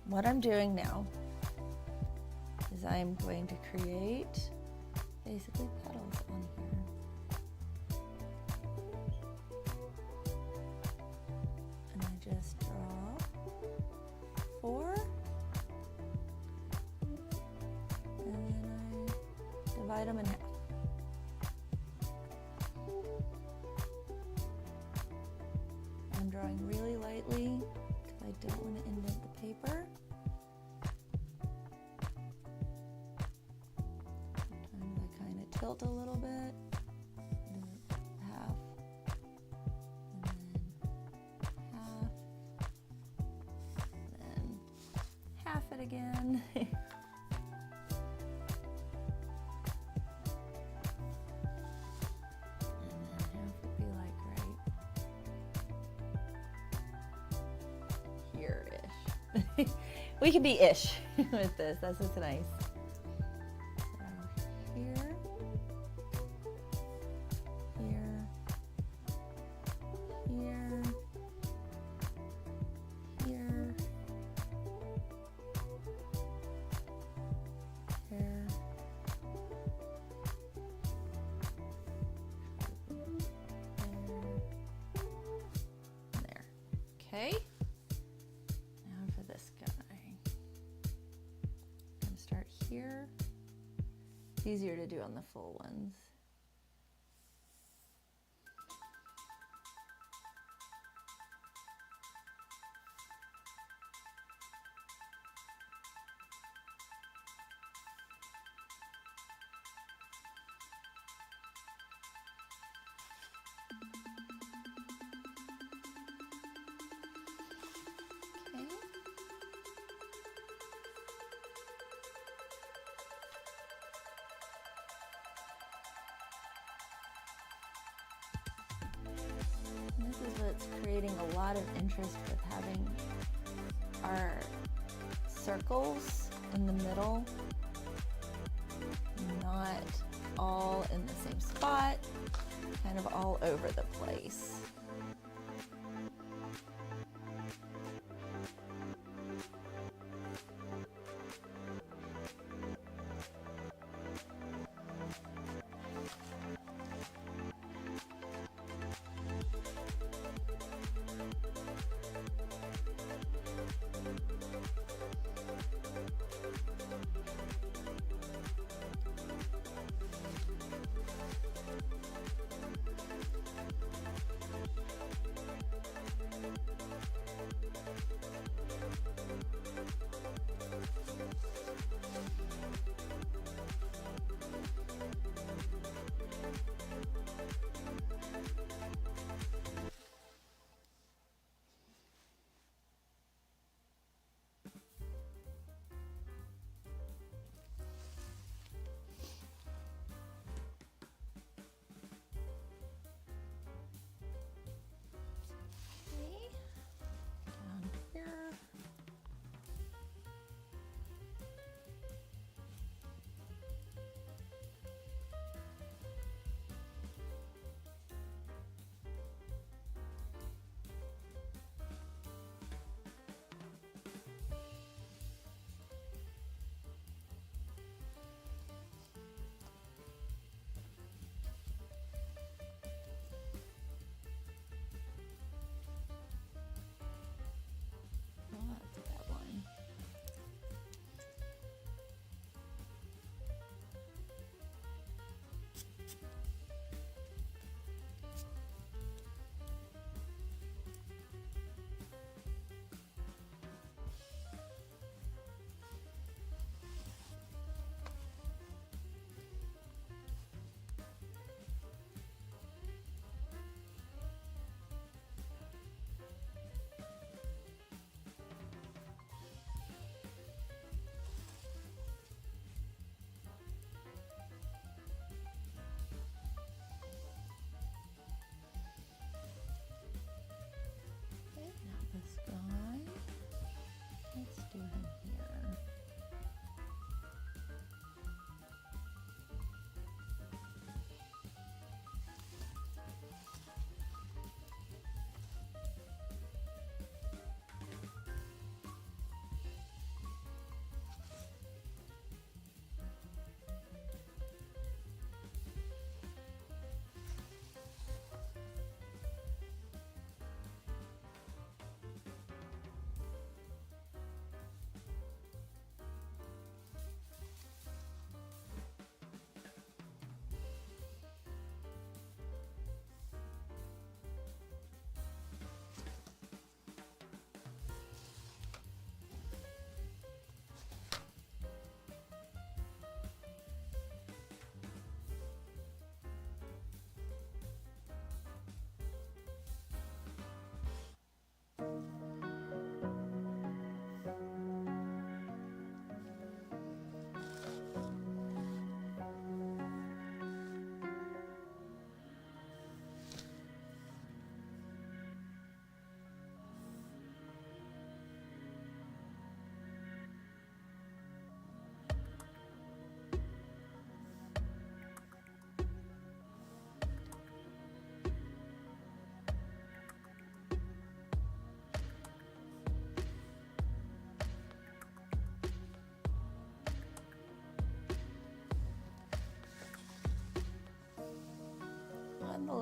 what I'm doing now is I'm going to create basically petals on here. And I just draw 4. And then I divide them in half. I'm drawing really lightly because I don't want to indent the paper. Sometimes I kind of tilt a little bit, do half, and then half it again. We can be ish with this. That's just nice. So here, here, here, here, here, there. Okay. Here. It's easier to do on the full ones. This is what's creating a lot of interest with having our circles in the middle, not all in the same spot, kind of all over the place.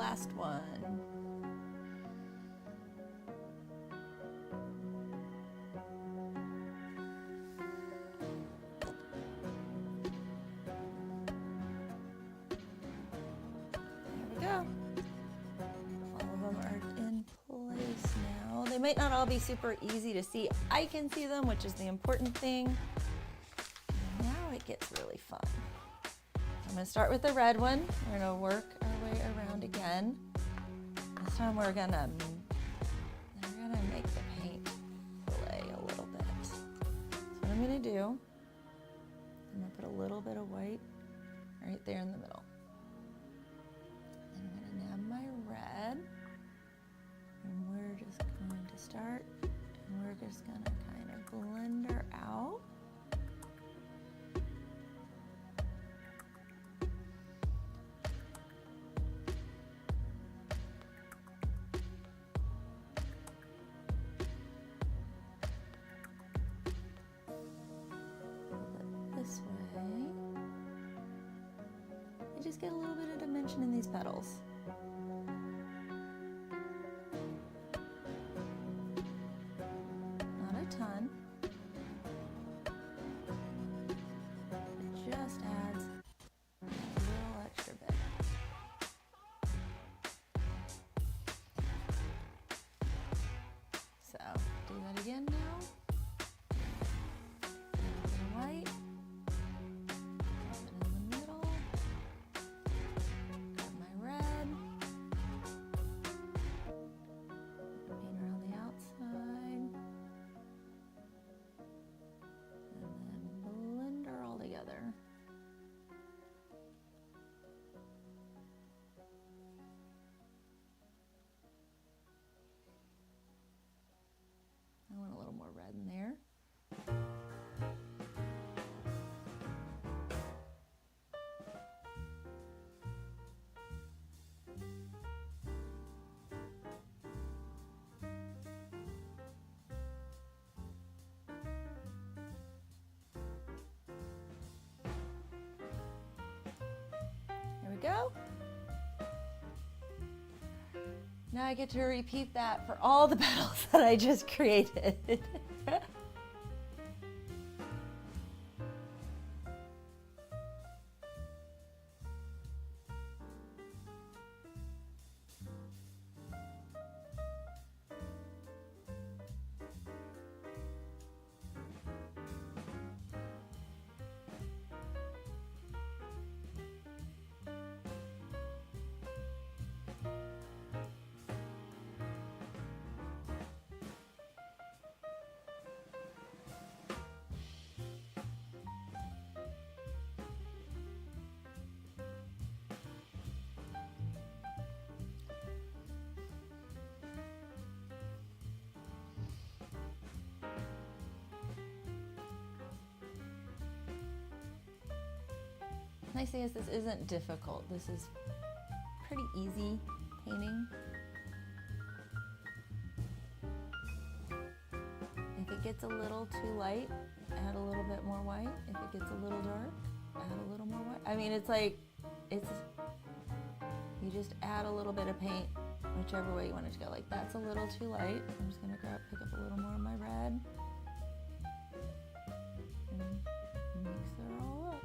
last one. Go. All of them are in place now. They might not all be super easy to see. I can see them, which is the important thing. And now it gets really fun. I'm going to start with the red one. We're going to work our way around again. This time we're going to make the paint play a little bit. So what I'm going to do, I'm going to put a little bit of white right there in the middle. Red, and we're just going to start, and we're just going to kind of blend her out. This way. You just get a little bit of dimension in these petals. Ton. It just adds a little extra bit. So do that again now. White. In the middle. Got my red. Paint around the outside. Together. I want a little more red in there. Go. Now I get to repeat that for all the petals that I just created. Nice thing is this isn't difficult. This is pretty easy painting. If it gets a little too light, add a little bit more white. If it gets a little dark, add a little more white. I mean, it's like, you just add a little bit of paint, whichever way you want it to go. Like that's a little too light. I'm just gonna pick up a little more of my red. And mix it all up.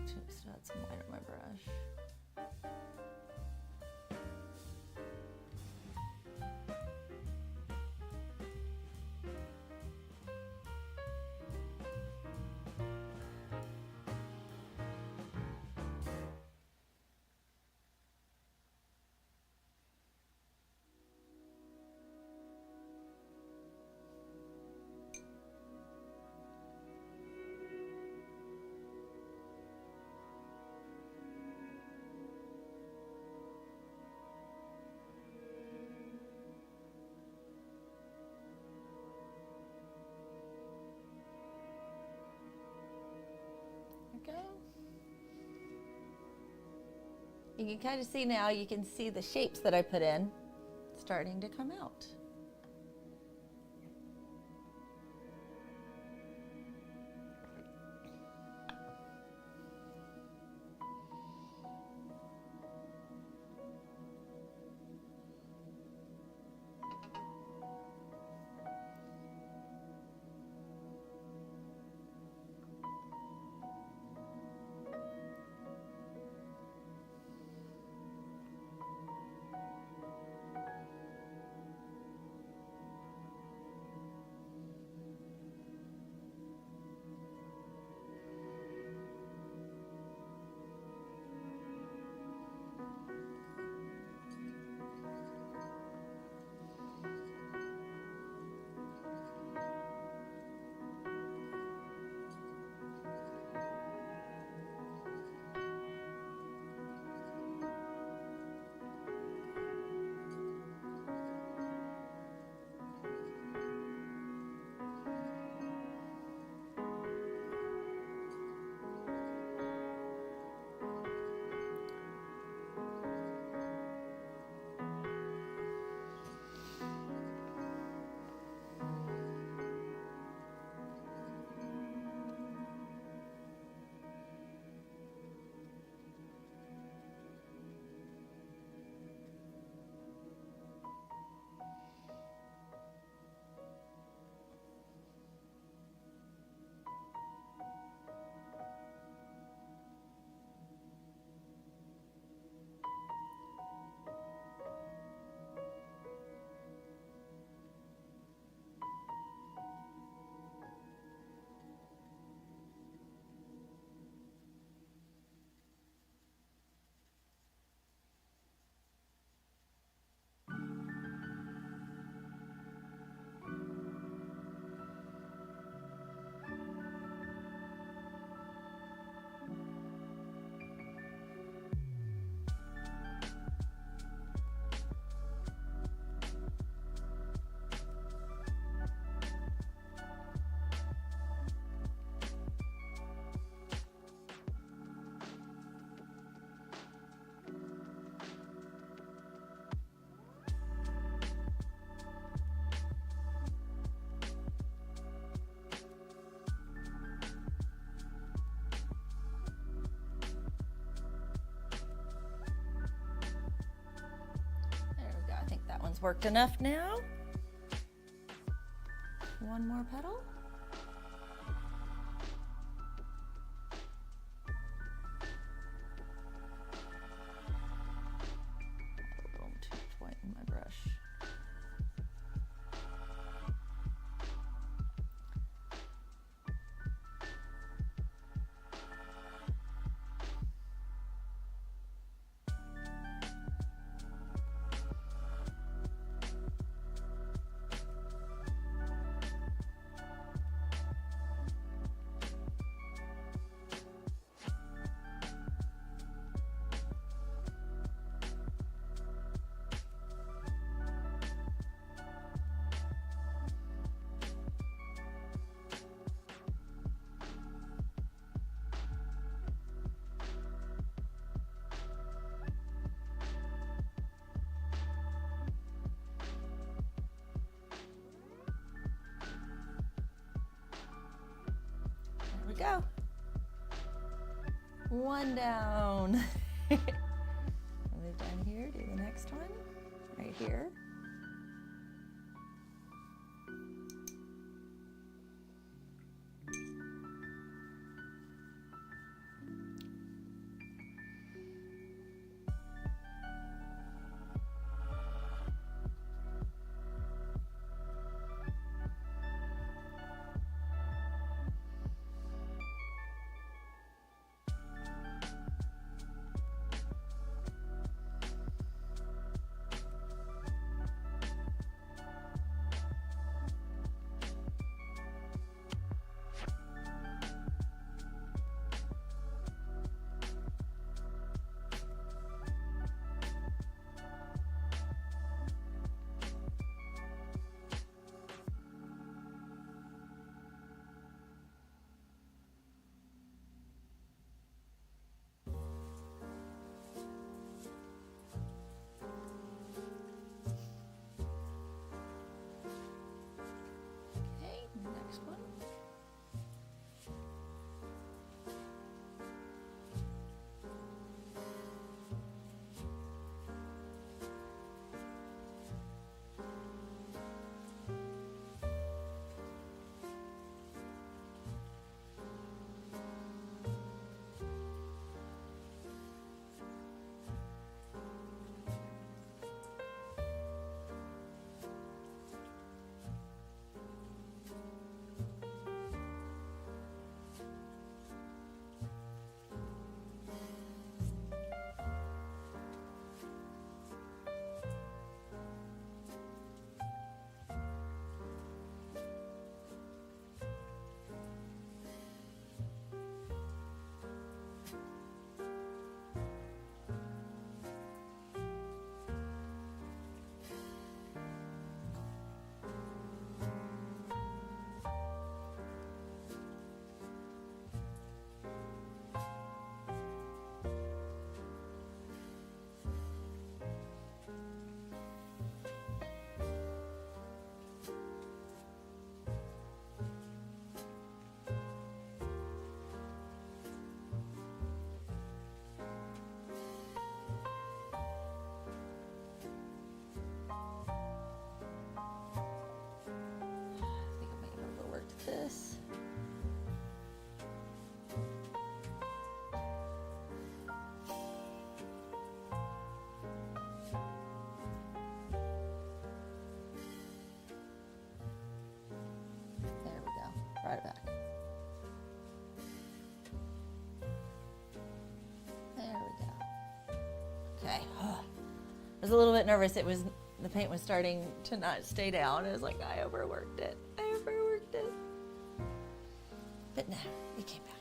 Just add some white on my brush. You can kind of see now, you can see the shapes that I put in starting to come out. One's worked enough now. One more petal. A little too much white in my brush. Go. One down. Move down here, do the next one, right here. was a little bit nervous. The paint was starting to not stay down. I was like, I overworked it. But no, it came back.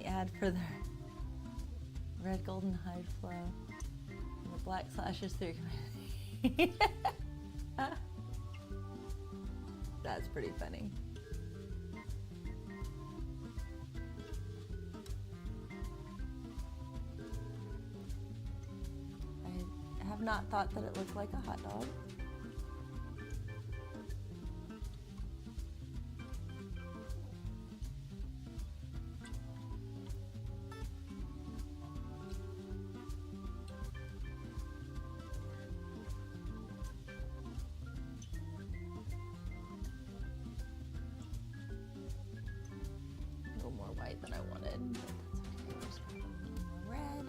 Ad for the red golden hide flow and the black slashes through. That's pretty funny. I have not thought that it looked like a hot dog. More white than I wanted, but that's okay. Just a little more red.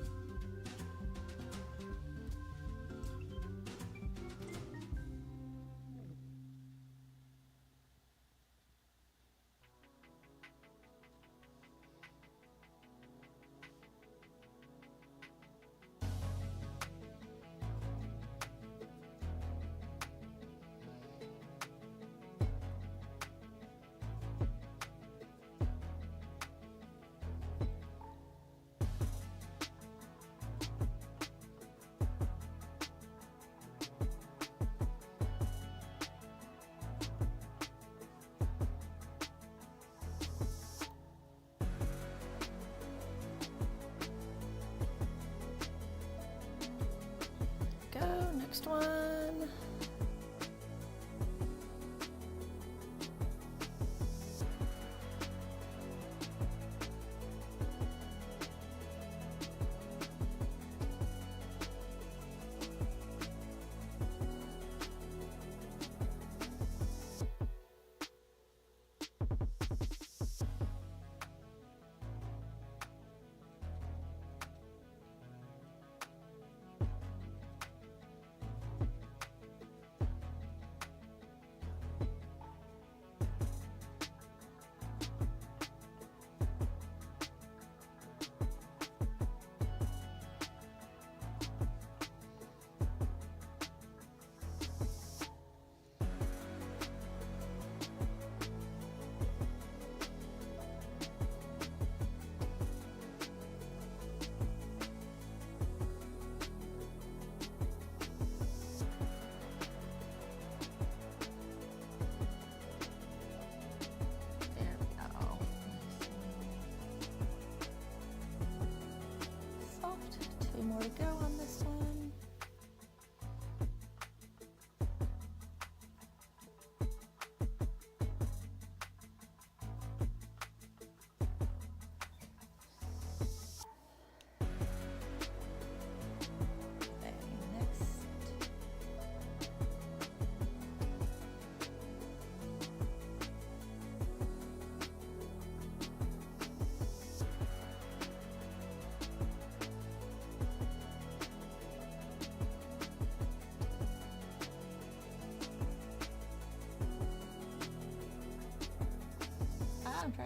Next one.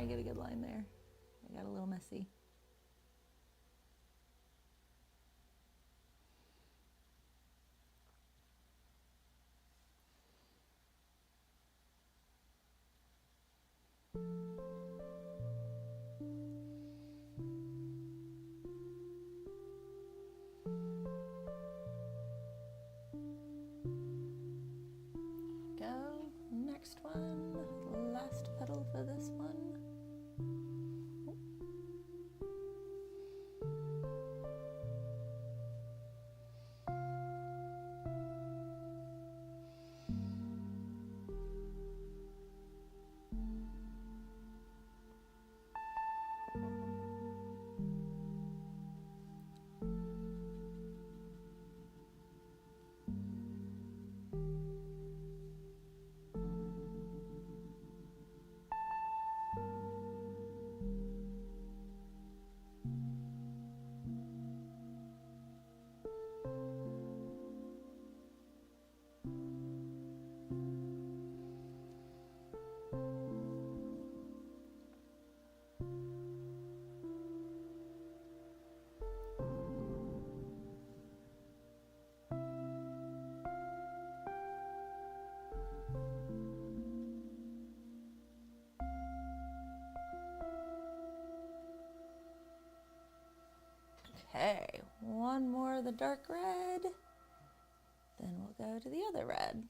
I get a good line there. I got a little messy. Go, next one, last petal for this one. Okay, one more of the dark red, then we'll go to the other red.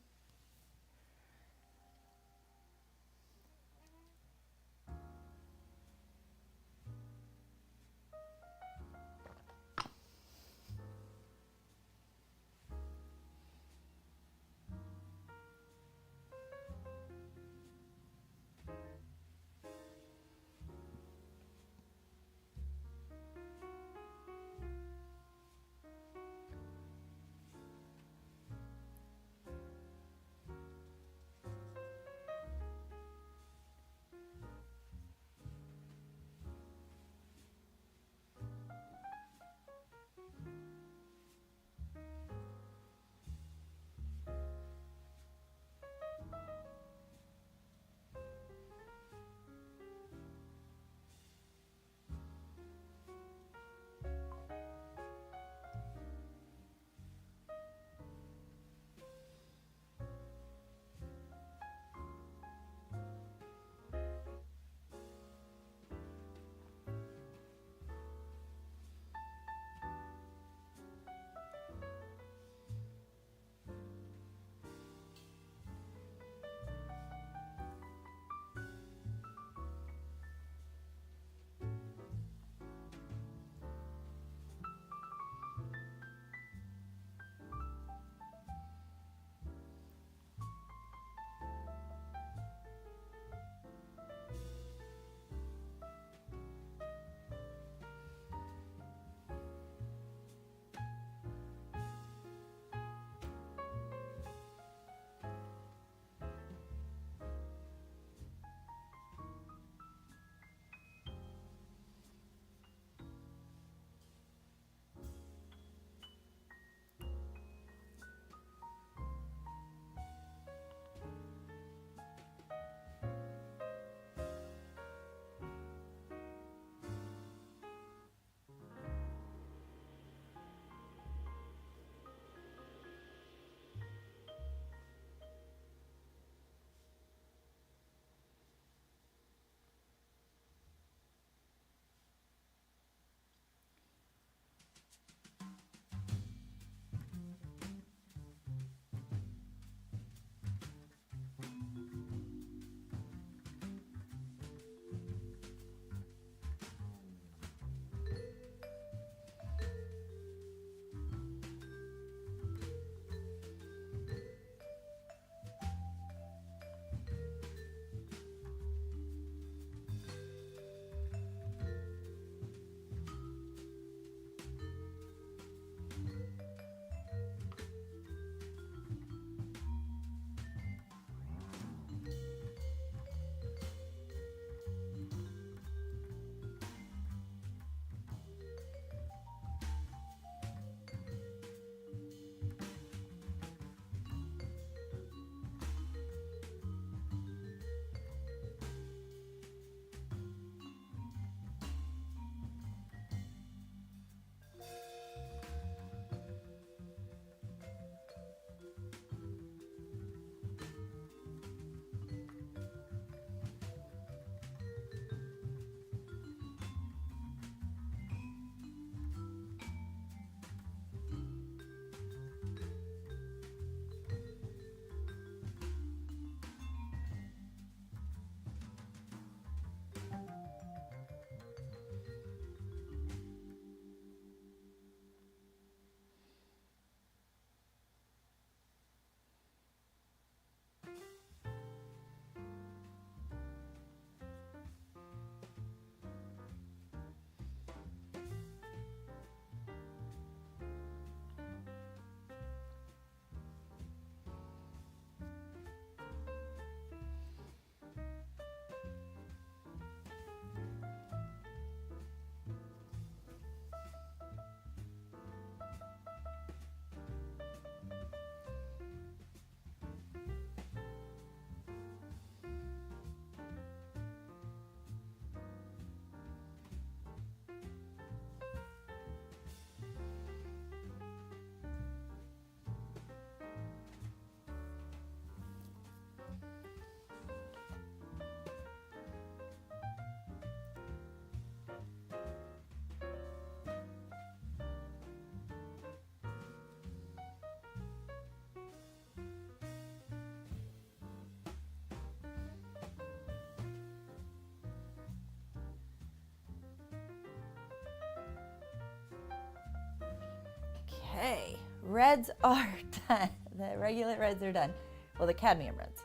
reds are done. The regular reds are done. Well, the cadmium reds.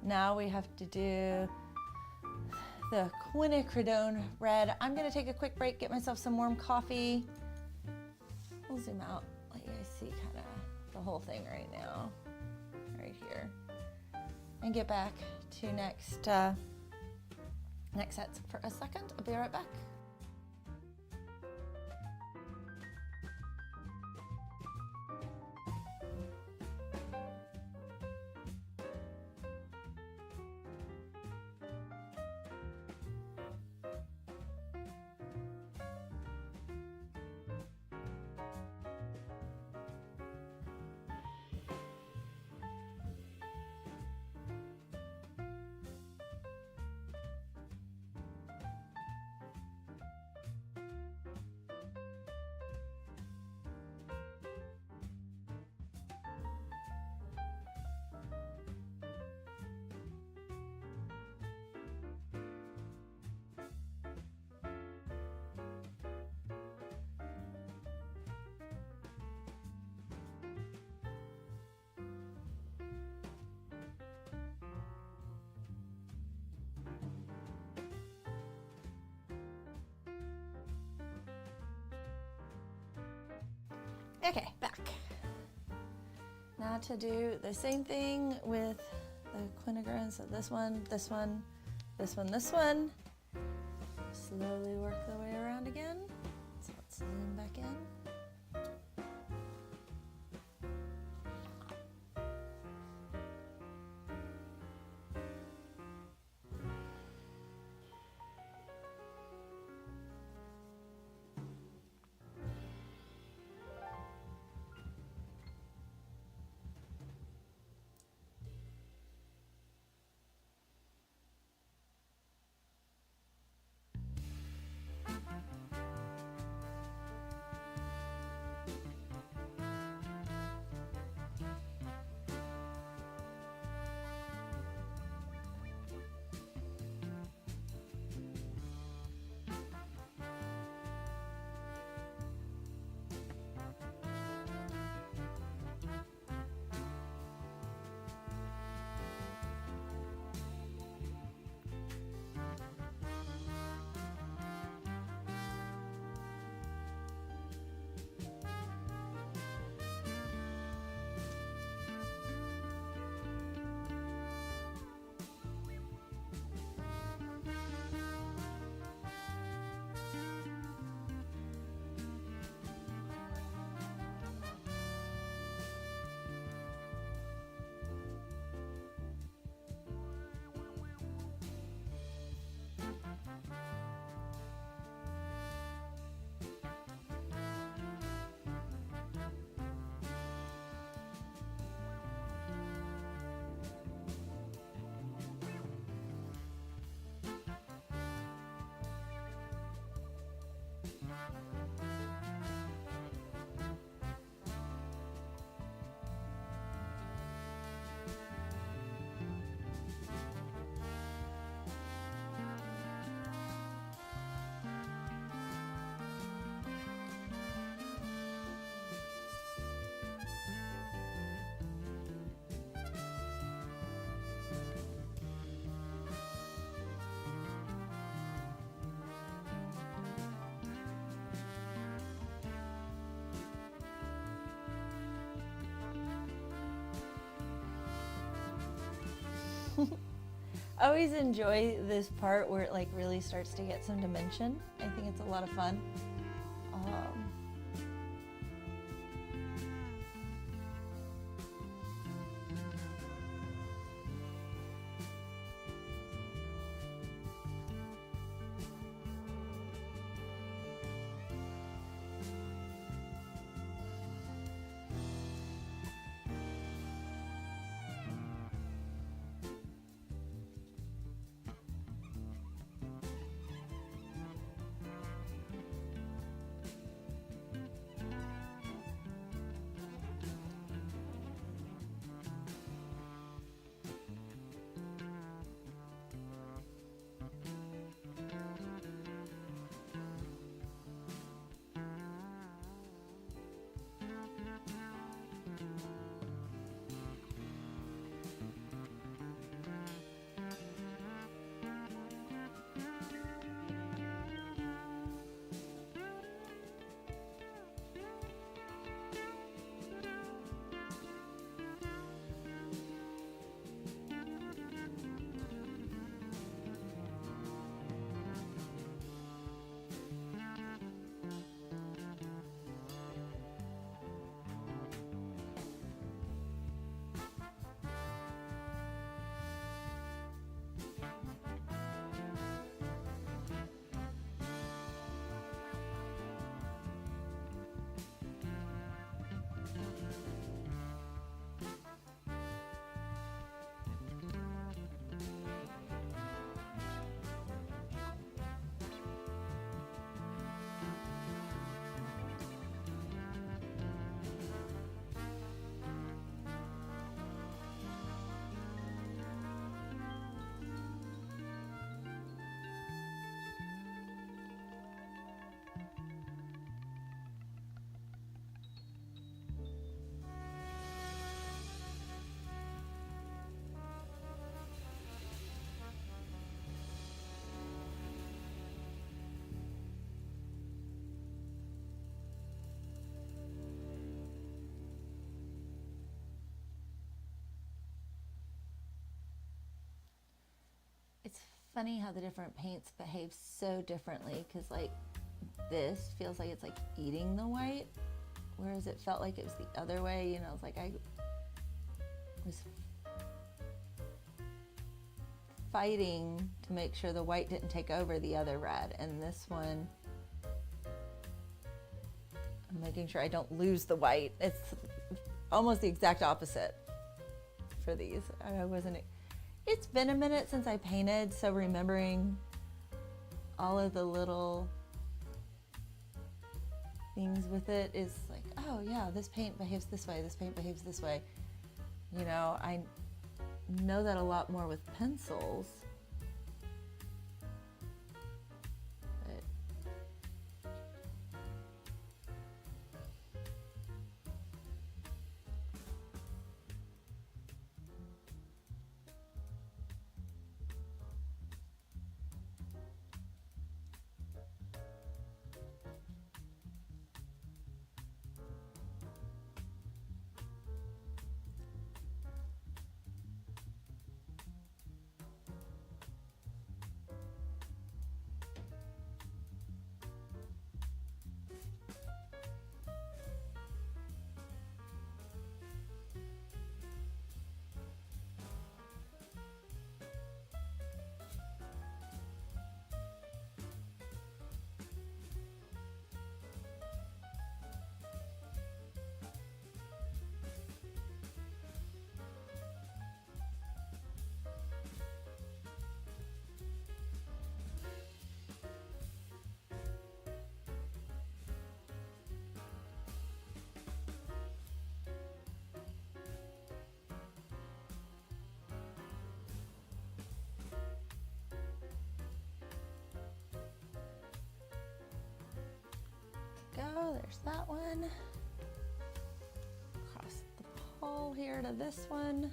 Now we have to do the quinacridone red. I'm gonna take a quick break, get myself some warm coffee. We'll zoom out, let you guys see kind of the whole thing right now, right here. And get back to next sets for a second. I'll be right back. Okay, back. Now to do the same thing with the quinacridone. So this one, this one, this one, this one. Slowly work the way around again. So let's zoom back in. I always enjoy this part where it like really starts to get some dimension. I think it's a lot of fun. funny how the different paints behave so differently, because like this feels like it's like eating the white, whereas it felt like it was the other way. You know, it's like I was fighting to make sure the white didn't take over the other red, and this one I'm making sure I don't lose the white. It's almost the exact opposite for these. It's been a minute since I painted, so remembering all of the little things with it is like, oh yeah, this paint behaves this way, this paint behaves this way. You know, I know that a lot more with pencils. Go, there's that one. Across the pole here to this one.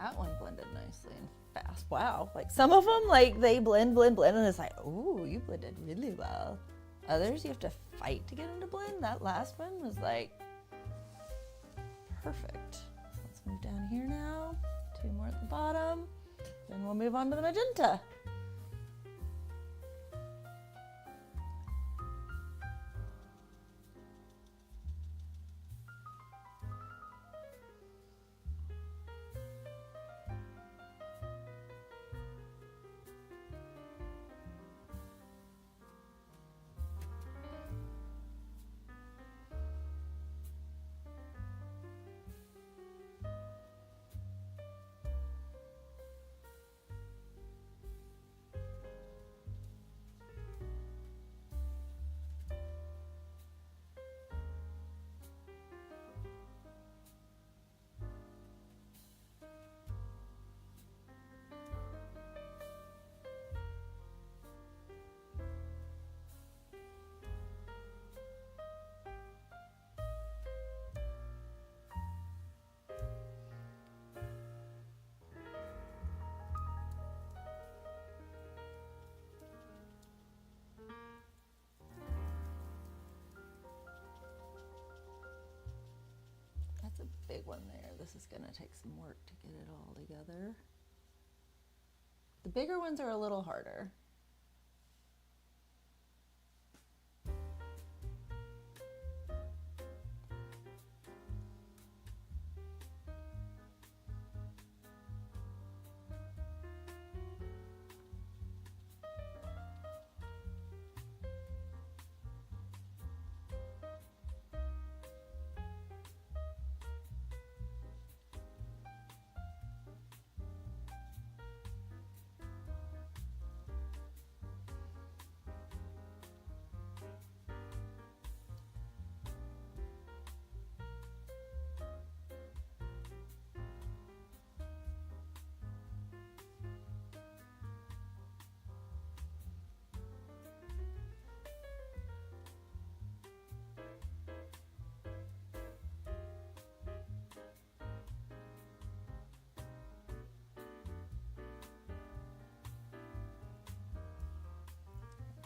That one blended nicely and fast. Wow. Like some of them, like they blend, and it's like, ooh, you blended really well. Others, you have to fight to get them to blend. That last one was like perfect. Let's move down here now. 2 more at the bottom. Then we'll move on to the magenta. That's a big one there. This is gonna take some work to get it all together. The bigger ones are a little harder.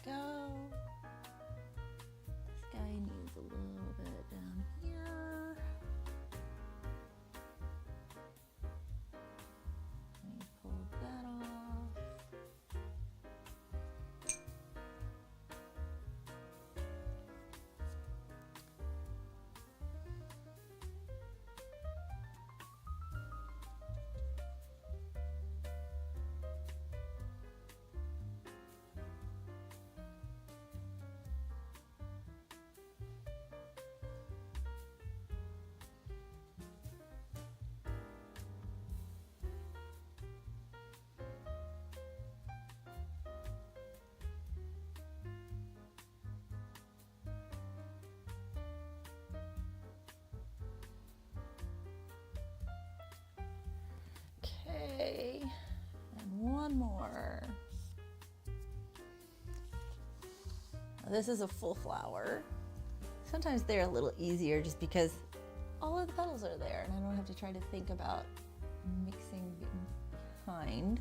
Go. This guy needs a little bit down here. Let me pull that off. Okay, and one more. Now, this is a full flower. Sometimes they're a little easier just because all of the petals are there and I don't have to try to think about mixing behind.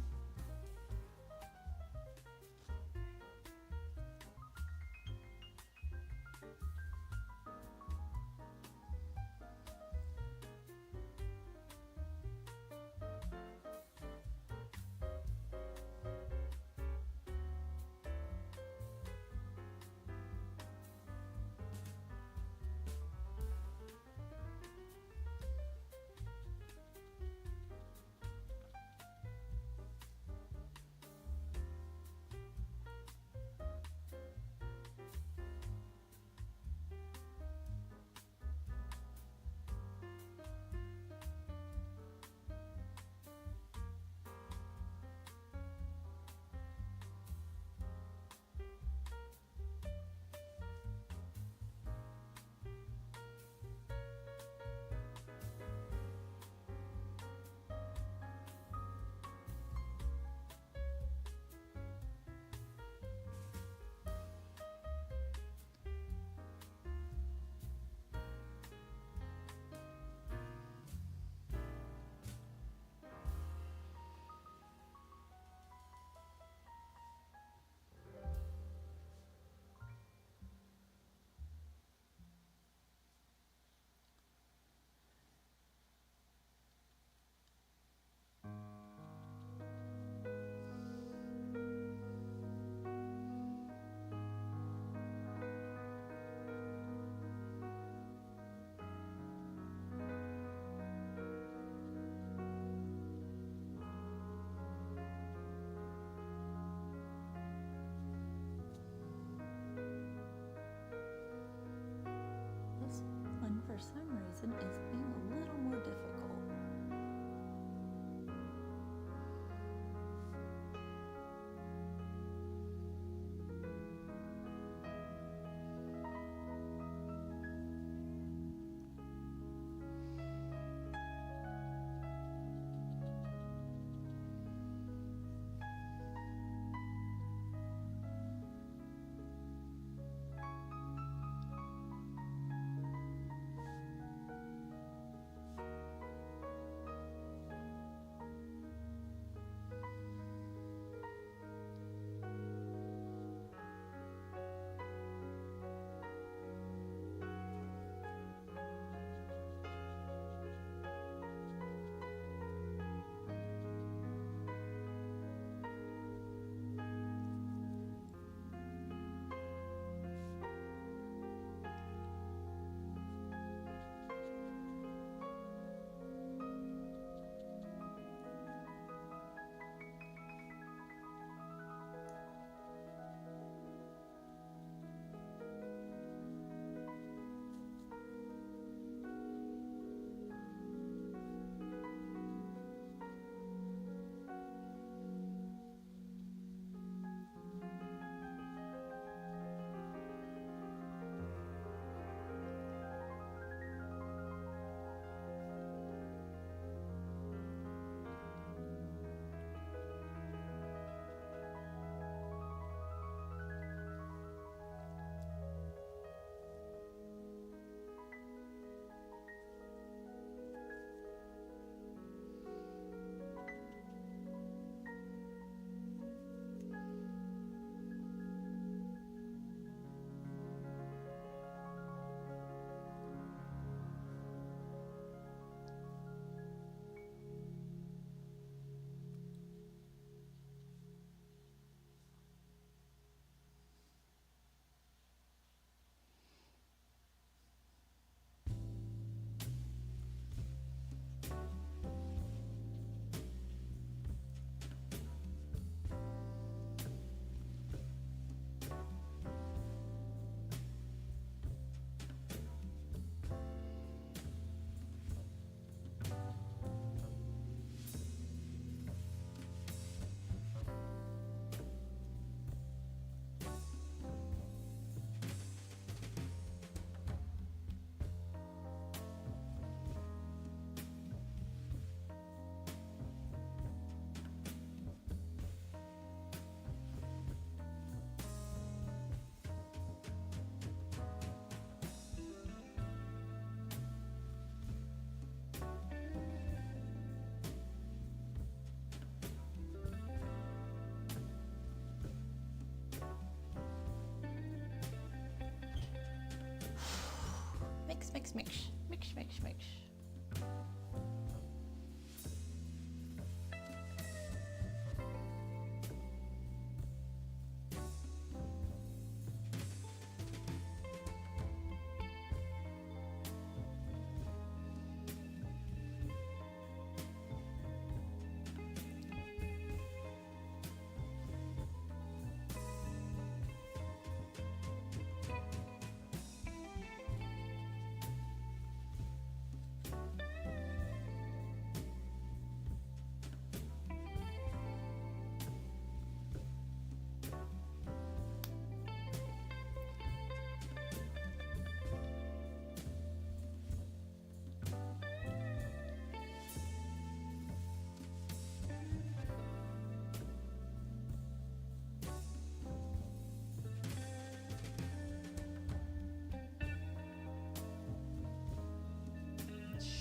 mix, mix, mix, mix, mix.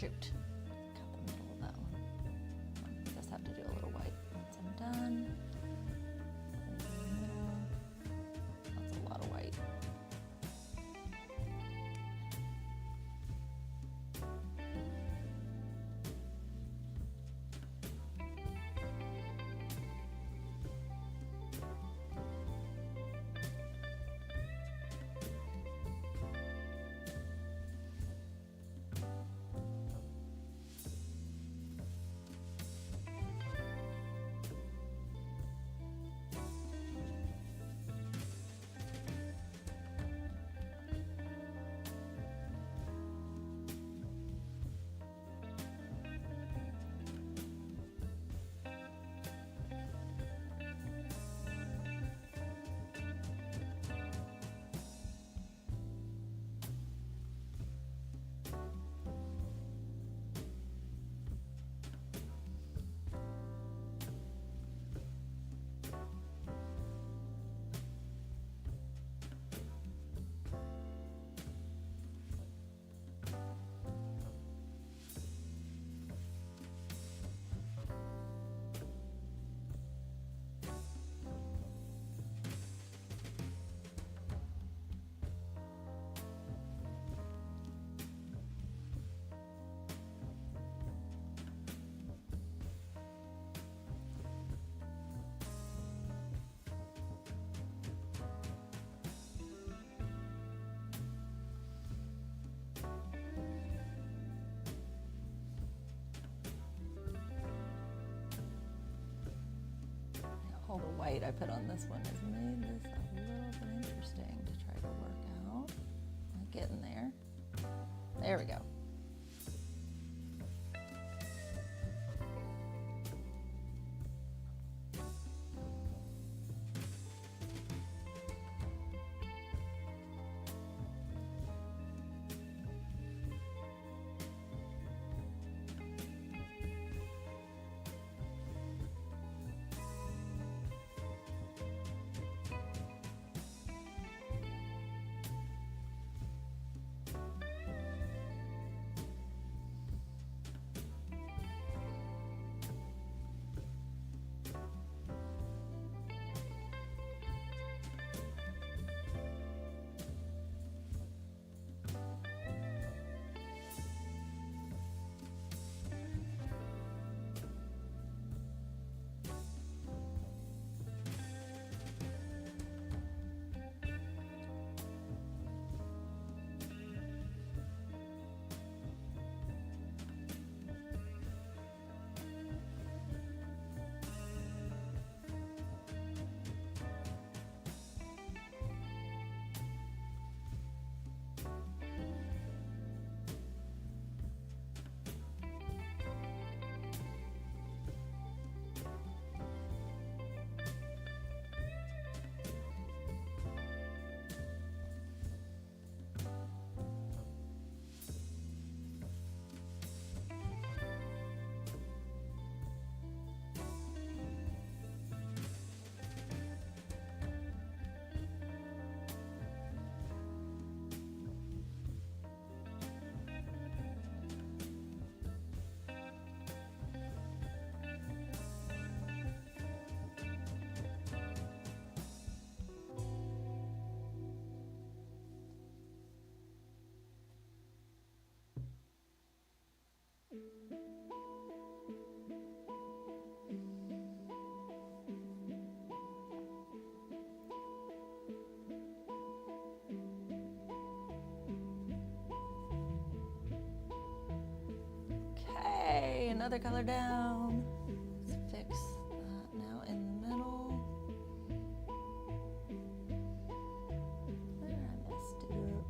Shoot, cut the middle of that one. Just have to do a little white once I'm done. That's a lot of white. All the white I put on this one has made this a little bit interesting to try to work out. Getting there. There we go. other color down. Let's fix that now in the middle. Where I messed it up.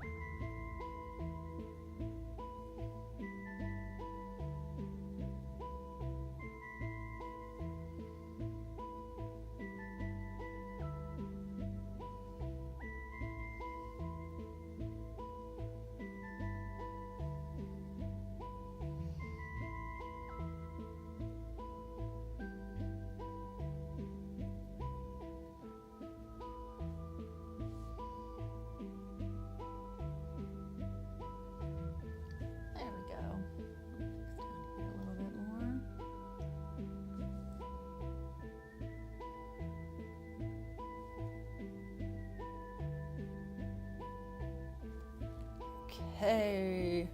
Okay,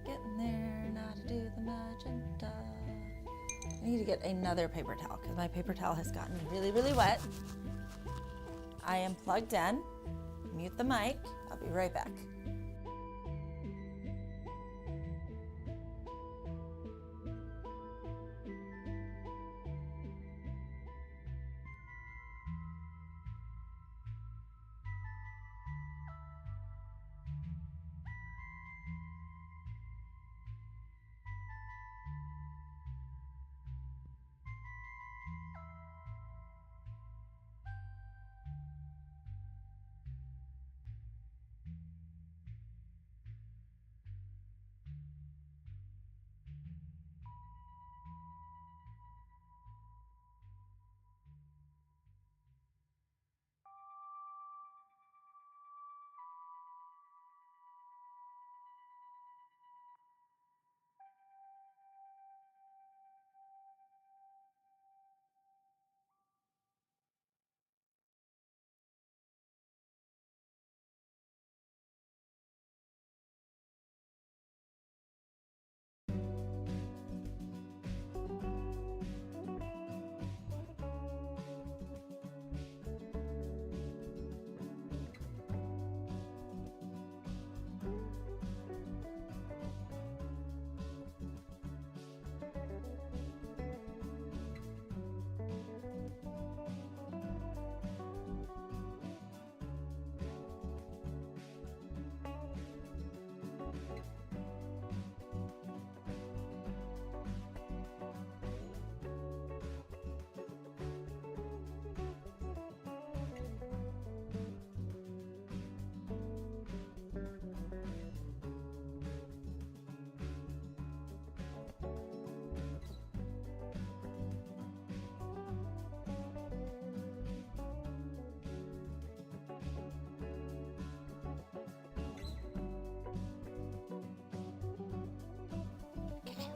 getting there, now to do the magenta. I need to get another paper towel because my paper towel has gotten really, really wet. I am plugged in. Mute the mic. I'll be right back.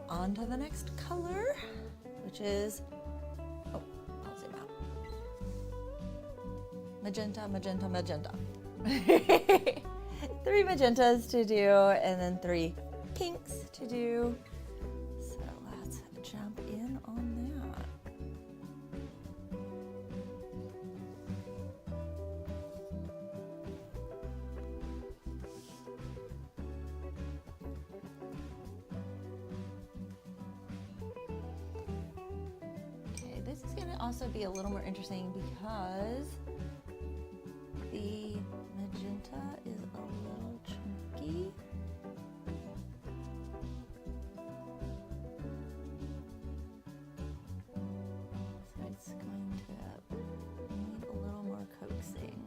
On to the next color, which is, oh, I'll zoom out. Magenta, magenta, magenta. 3 magentas to do, and then 3 pinks to do. So let's jump in on that. This is going to also be a little more interesting because the magenta is a little chunky. So it's going to need a little more coaxing.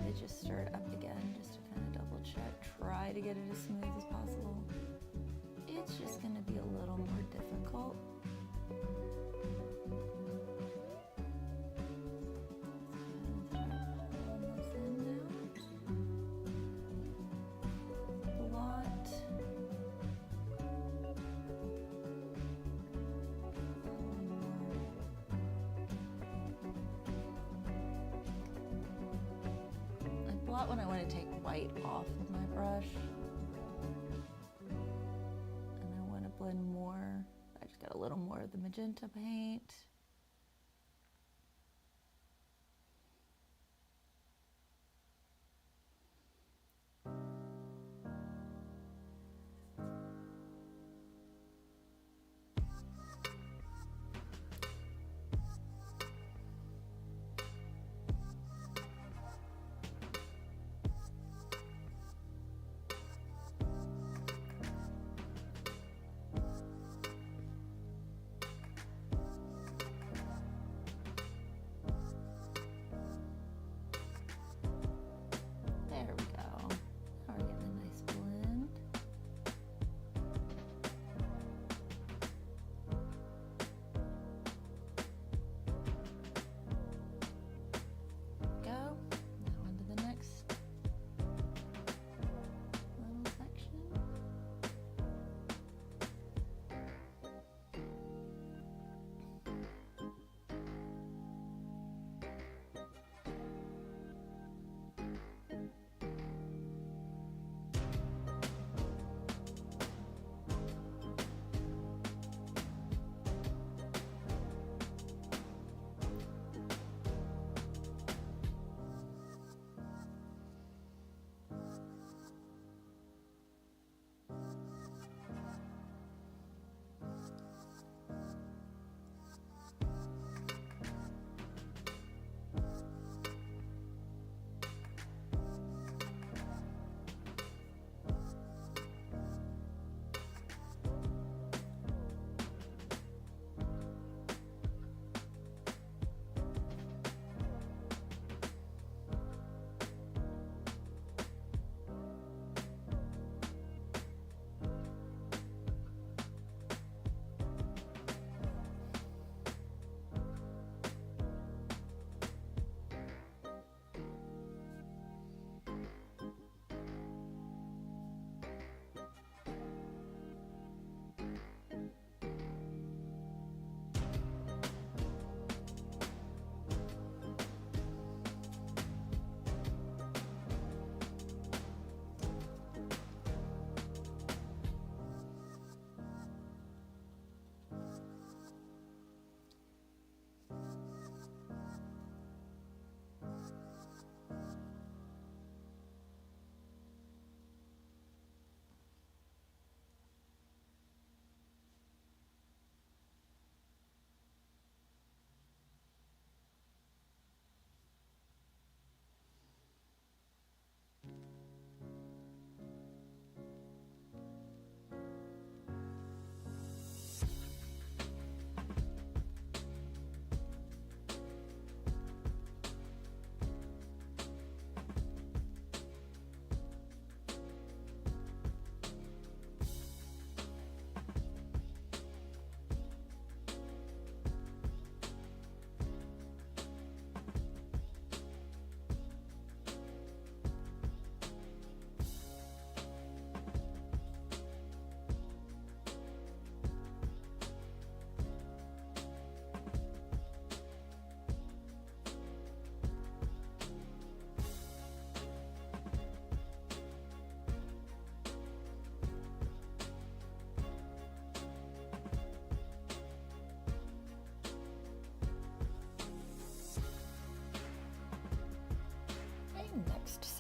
I did just stir it up again just to kind of double check, try to get it as smooth as possible. It's just going to be a little more difficult. I blot when I want to take white off of my brush. Blend more. I just got a little more of the magenta paint.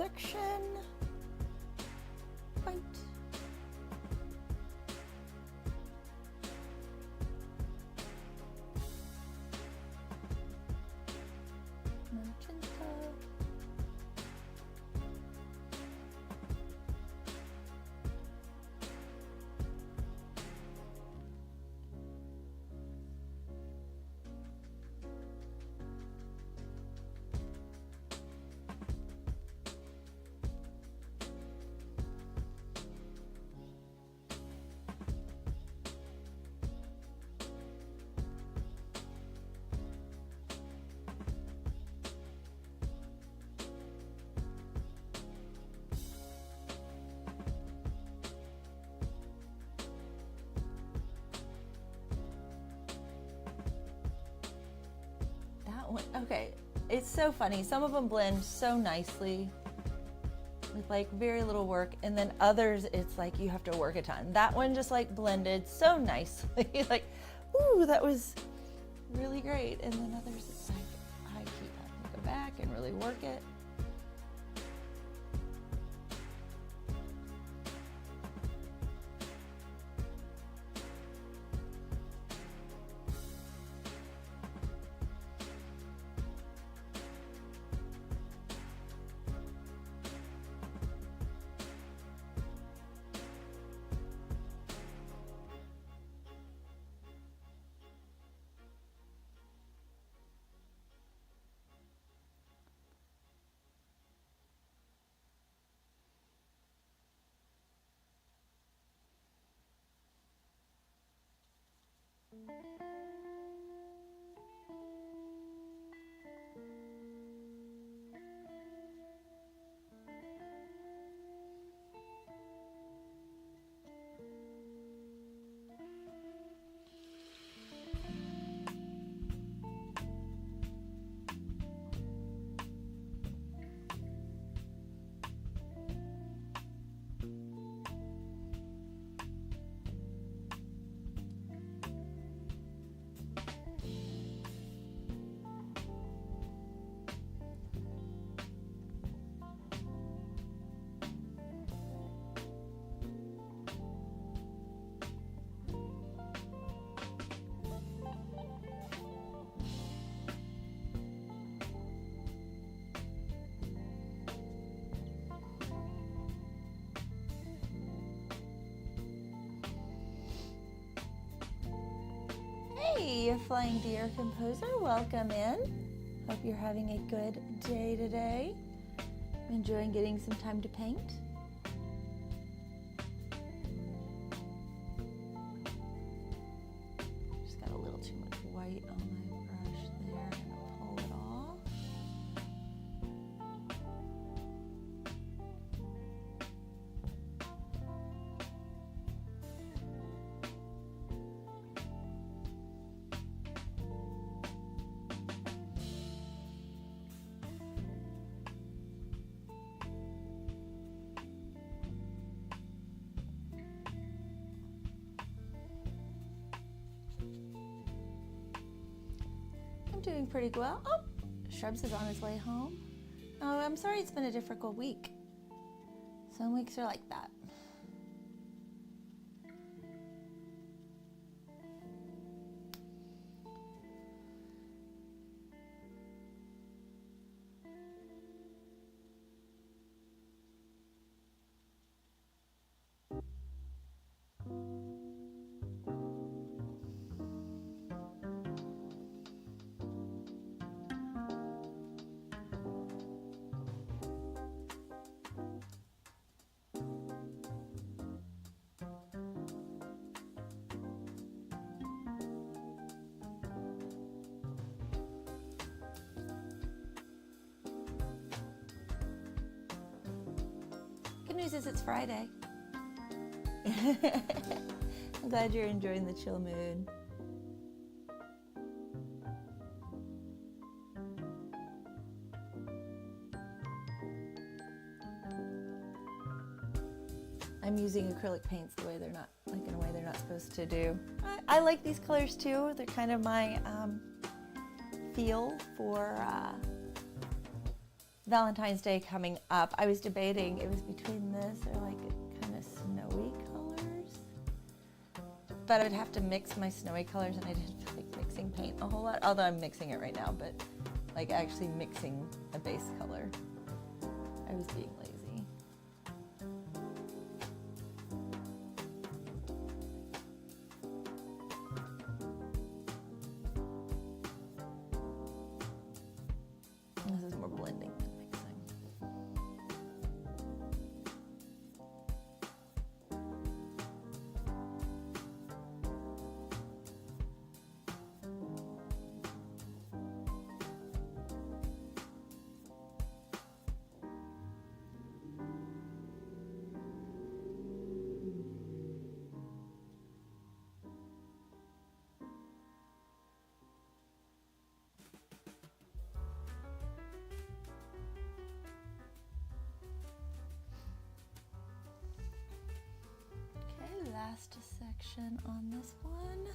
section. White. Magenta. Okay, it's so funny. Some of them blend so nicely with like very little work, and then others it's like you have to work a ton. That one just like blended so nicely. Like, ooh, that was really great. And then others it's like I keep having to go back and really work it. Hey, Flying Deer Composer, welcome in. Hope you're having a good day today. Enjoying getting some time to paint. Just got a little too much white on my brush there. I'm gonna pull it off. Doing pretty well. Oh, Shrubs is on his way home. Oh, I'm sorry it's been a difficult week. Some weeks are like that. Good news is it's Friday. I'm glad you're enjoying the chill mood. I'm using acrylic paints the way they're not, like in a way they're not supposed to do. I like these colors too. They're kind of my feel for Valentine's Day coming up, I was debating, it was between this or like kind of snowy colors. But I would have to mix my snowy colors, and I didn't feel like mixing paint a whole lot, although I'm mixing it right now, but like actually mixing a base color. I was being lazy. This is more blending than mixing. Last section on this one.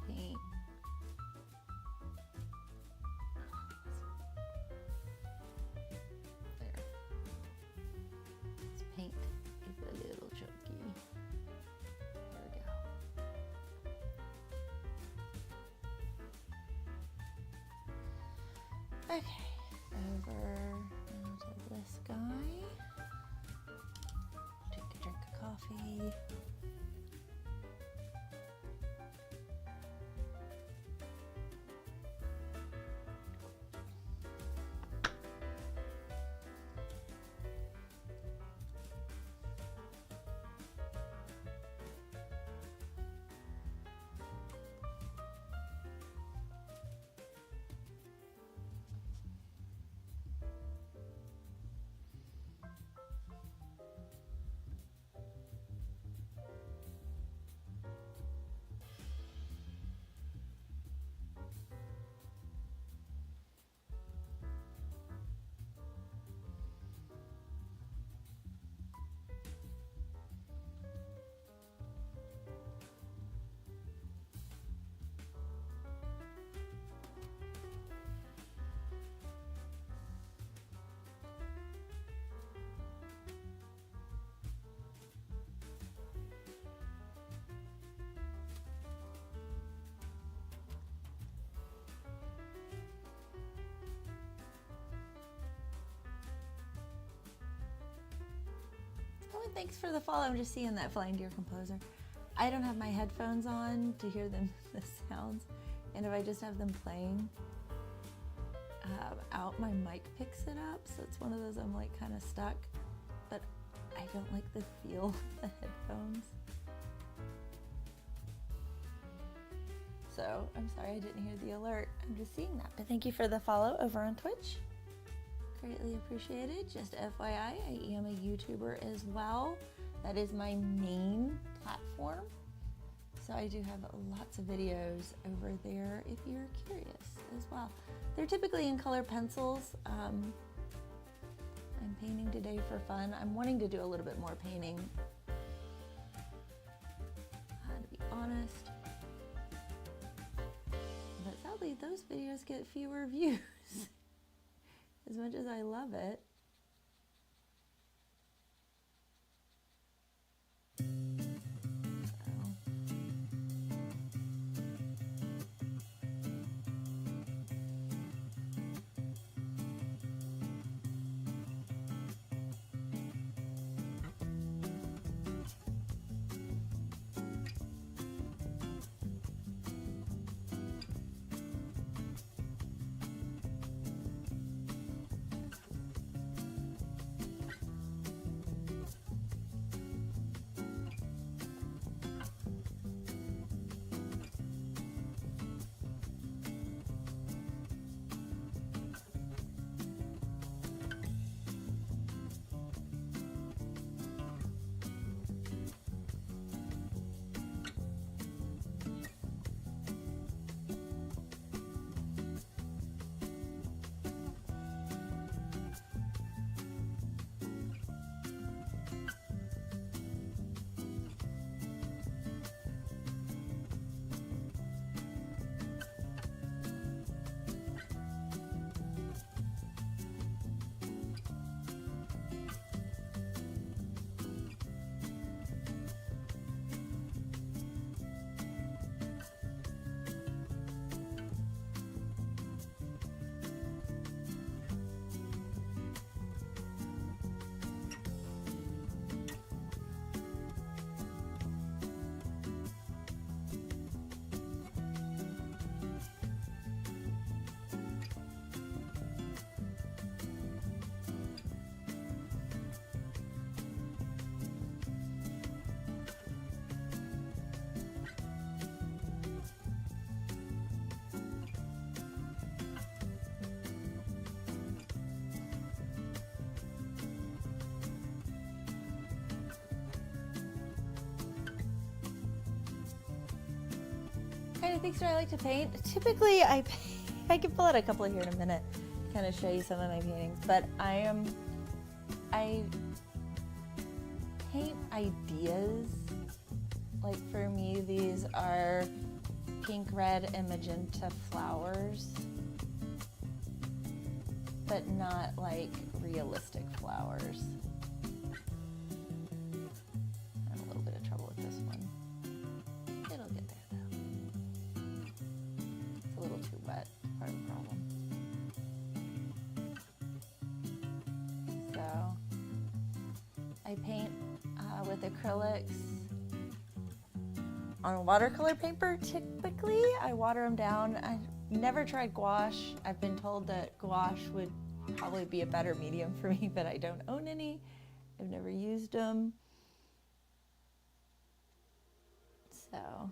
Paint. There. This paint is a little chunky. There we go. Okay, over to this guy. Take a drink of coffee. Oh, and thanks for the follow. I'm just seeing that Flying Deer Composer. I don't have my headphones on to hear them, the sounds. And if I just have them playing out, my mic picks it up. So it's one of those I'm like kind of stuck. But I don't like the feel of the headphones. So I'm sorry I didn't hear the alert. I'm just seeing that. But thank you for the follow over on Twitch. Greatly appreciated. Just FYI, I am a YouTuber as well. That is my main platform. So I do have lots of videos over there if you're curious as well. They're typically in color pencils. I'm painting today for fun. I'm wanting to do a little bit more painting, to be honest. But sadly, those videos get fewer views. As much as I love it. Kind of things that I like to paint. Typically, I can pull out a couple here in a minute, kind of show you some of my paintings. But I paint ideas. Like for me, these are pink, red, and magenta flowers, but not like realistic flowers. I have a little bit of trouble with this one. It'll get there though. It's a little too wet, part of the problem. So I paint with acrylics on watercolor paper. Typically, I water them down. I never tried gouache. I've been told that gouache would probably be a better medium for me, but I don't own any. I've never used them. So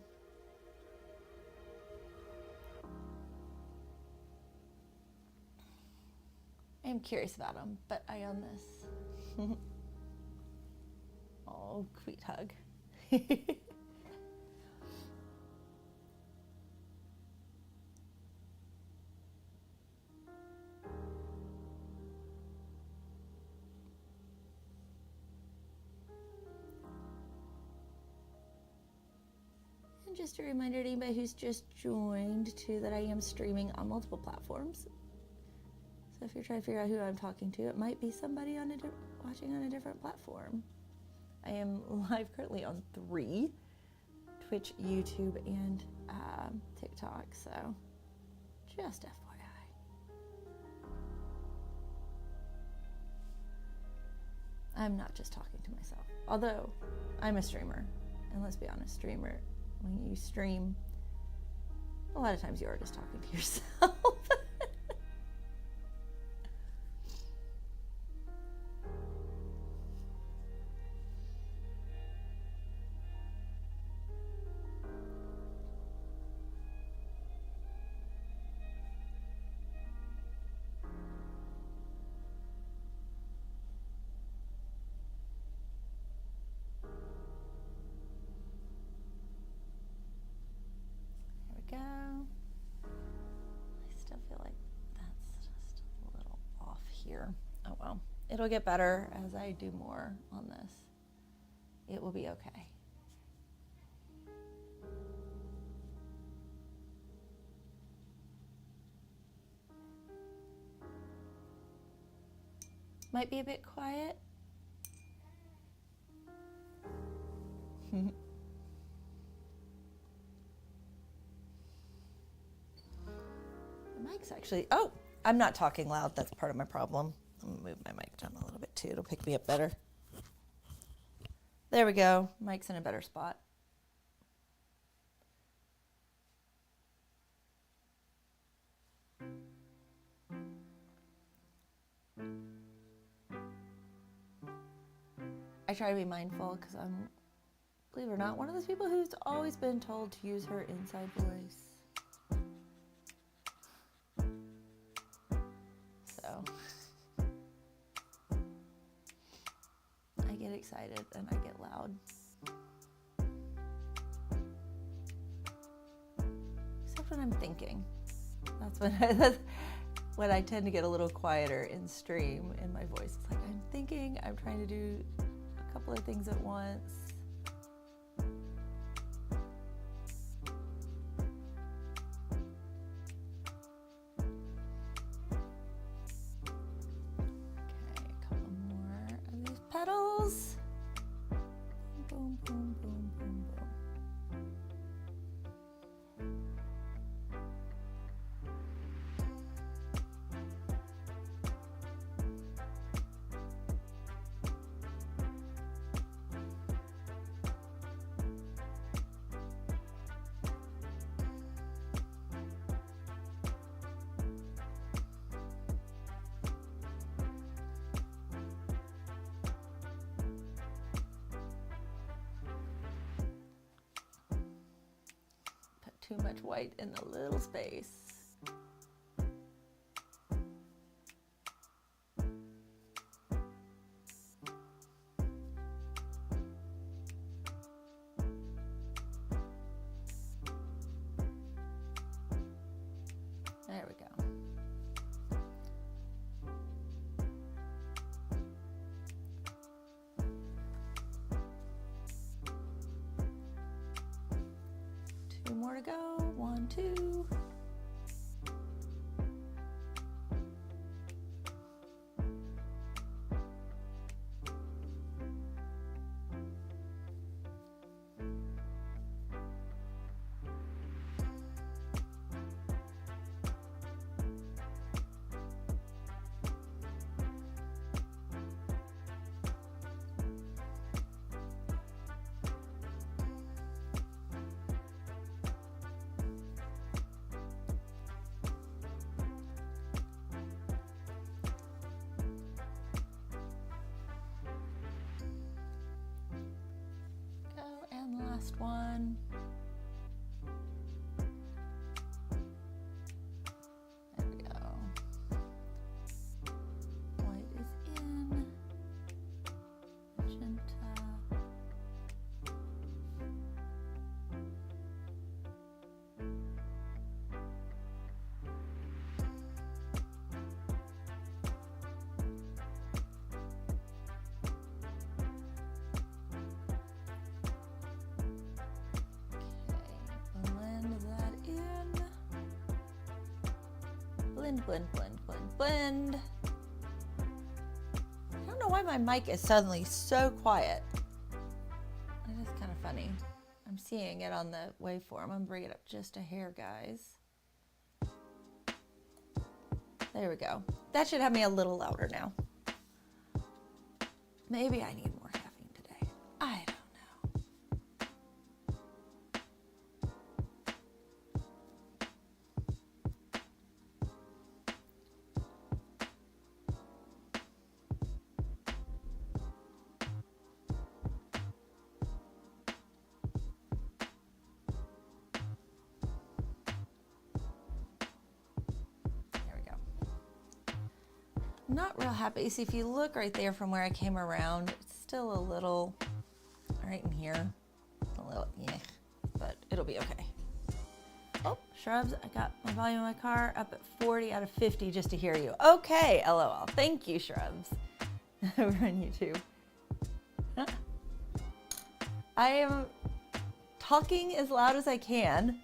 I'm curious about them, but I own this. Oh, sweet hug. And just a reminder to anybody who's just joined too that I am streaming on multiple platforms. So if you're trying to figure out who I'm talking to, it might be somebody on watching on a different platform. I am live currently on 3, Twitch, YouTube, and TikTok, so just FYI. I'm not just talking to myself, although I'm a streamer, and let's be honest, when you stream, a lot of times you are just talking to yourself. It'll get better as I do more on this. It will be okay. Might be a bit quiet. The mic's actually, oh, I'm not talking loud. That's part of my problem. I'm gonna move my mic down a little bit too. It'll pick me up better. There we go. Mic's in a better spot. I try to be mindful because I'm, believe it or not, one of those people who's always been told to use her inside voice. So I get excited and I get loud. Except when I'm thinking. That's when I tend to get a little quieter in stream in my voice. It's like I'm thinking, I'm trying to do a couple of things at once. Okay, a couple more of these petals. Boom, boom, boom, boom, boom. Too much white in the little space. There we go. Two more to go. 1, 2. And last one. There we go. White is in. Magenta. Blend, blend, blend, blend, blend. I don't know why my mic is suddenly so quiet. It is kind of funny. I'm seeing it on the waveform. I'm gonna bring it up just a hair, guys. There we go. That should have me a little louder now. Maybe I need more caffeine today. I don't know. Not real happy. See, if you look right there from where I came around, it's still a little right in here. A little, yeah, but it'll be okay. Oh, Shrubs, I got my volume in my car up at 40 out of 50 just to hear you. Okay, LOL. Thank you, Shrubs. over on YouTube. I am talking as loud as I can.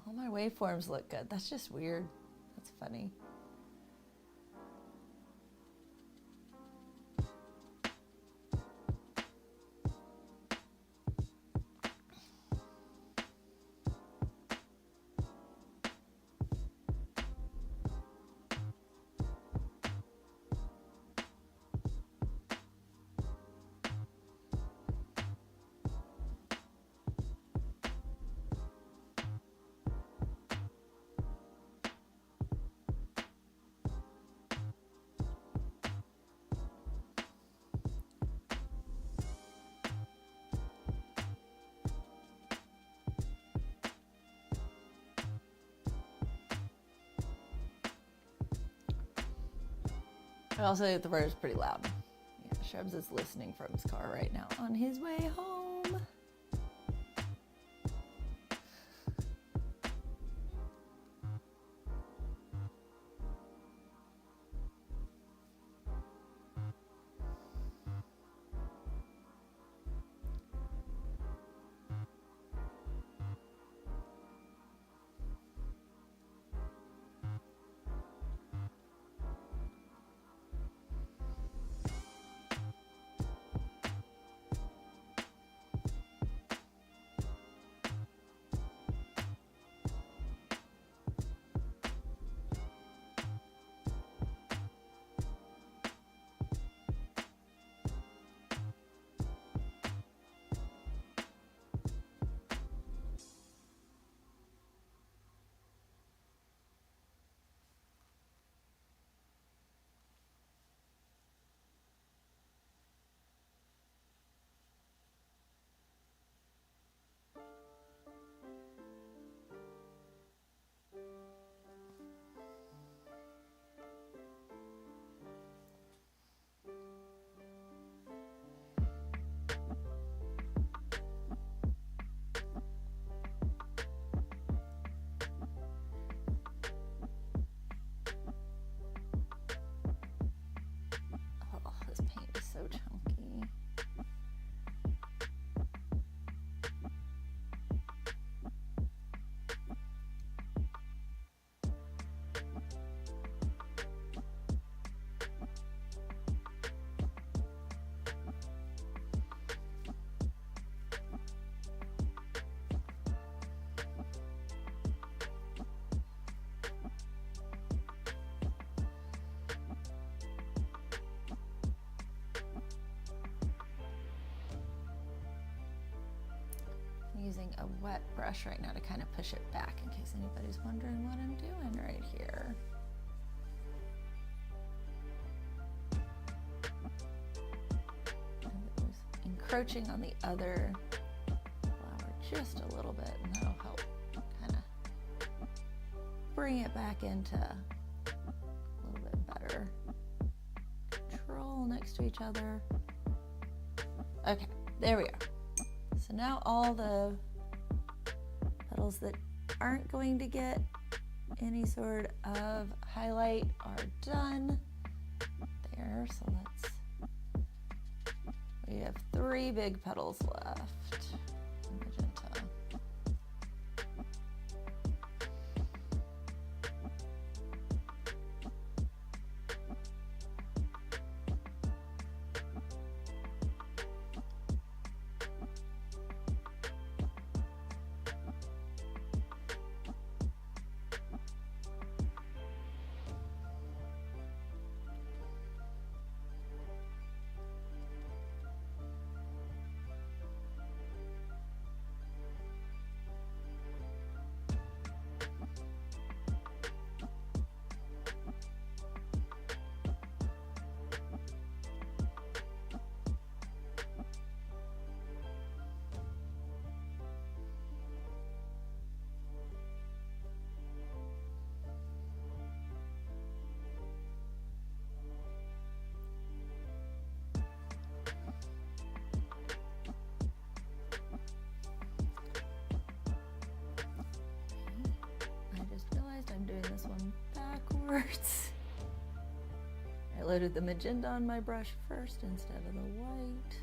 All my waveforms look good. That's just weird. That's funny. Also, the road is pretty loud. Yeah, Shrubs is listening from his car right now on his way home. So chunky. Using a wet brush right now to kind of push it back in case anybody's wondering what I'm doing right here. And it was encroaching on the other flower just a little bit, and that'll help kind of bring it back into a little bit better control next to each other. Okay, there we are. So now all the petals that aren't going to get any sort of highlight are done there. So we have 3 big petals left. Magenta. this one backwards. I loaded the magenta on my brush first instead of the white.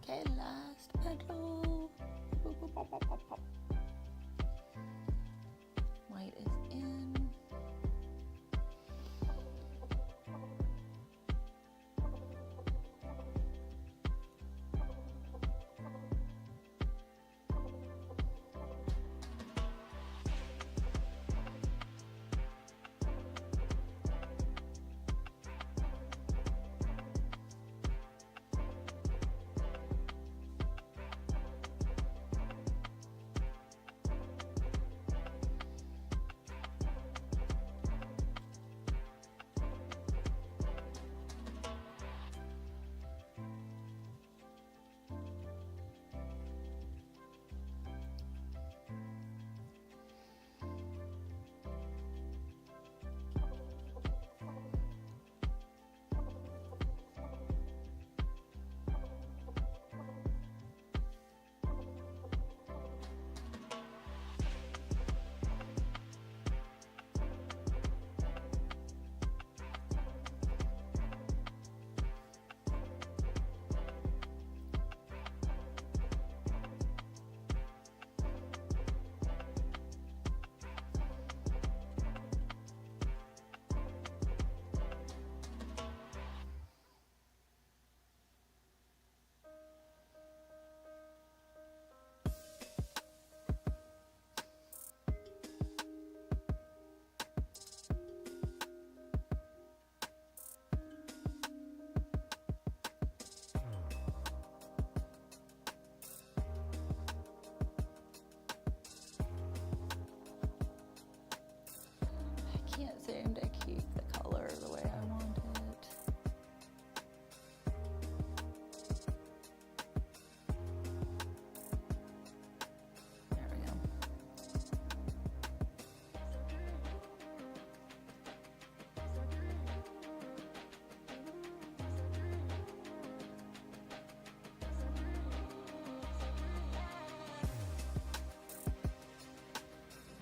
Okay, last petal. Pop, pop, pop, pop. White is in. Can't seem to keep the color the way I want it. There we go.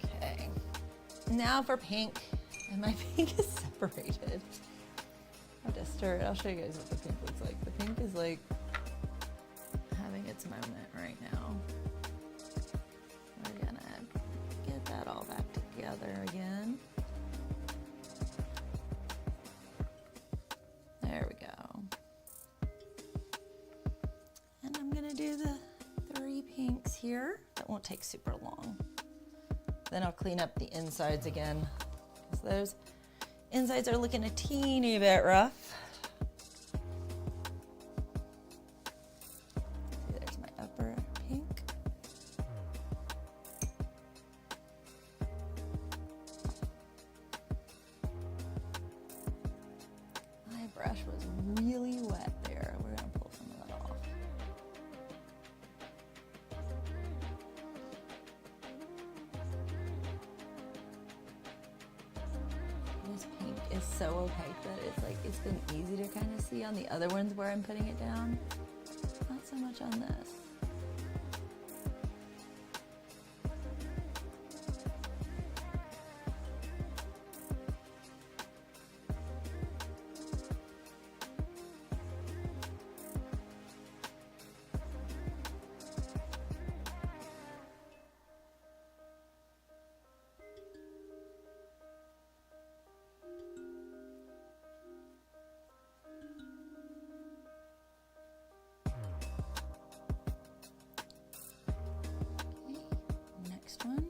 Okay, now for pink. And my pink is separated. I'll just stir it. I'll show you guys what the pink looks like. The pink is like having its moment right now. We're gonna get that all back together again. There we go. And I'm gonna do the 3 pinks here. That won't take super long. Then I'll clean up the insides again. Those Insides are looking a teeny bit rough. There's my upper pink. My brush was really wet there. We're gonna pull some of that off. This pink is so opaque that it's been easy to kind of see on the other ones where I'm putting it down. Not so much on this. Next one.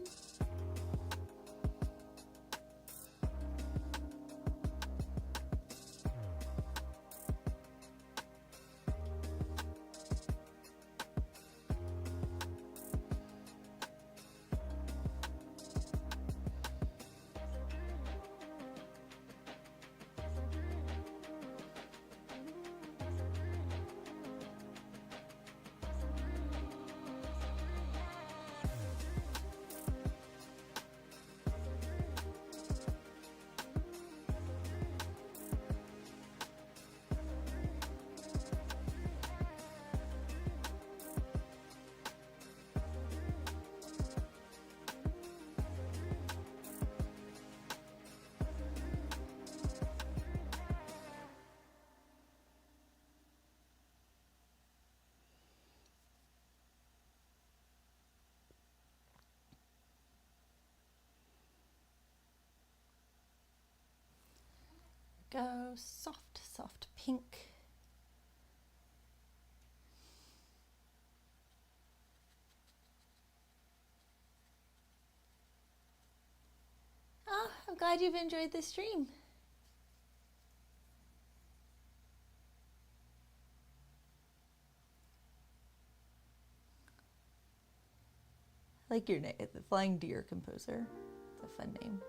Go soft, soft pink. Oh, I'm glad you've enjoyed the stream. I like your name, the Flying Deer Composer. It's a fun name.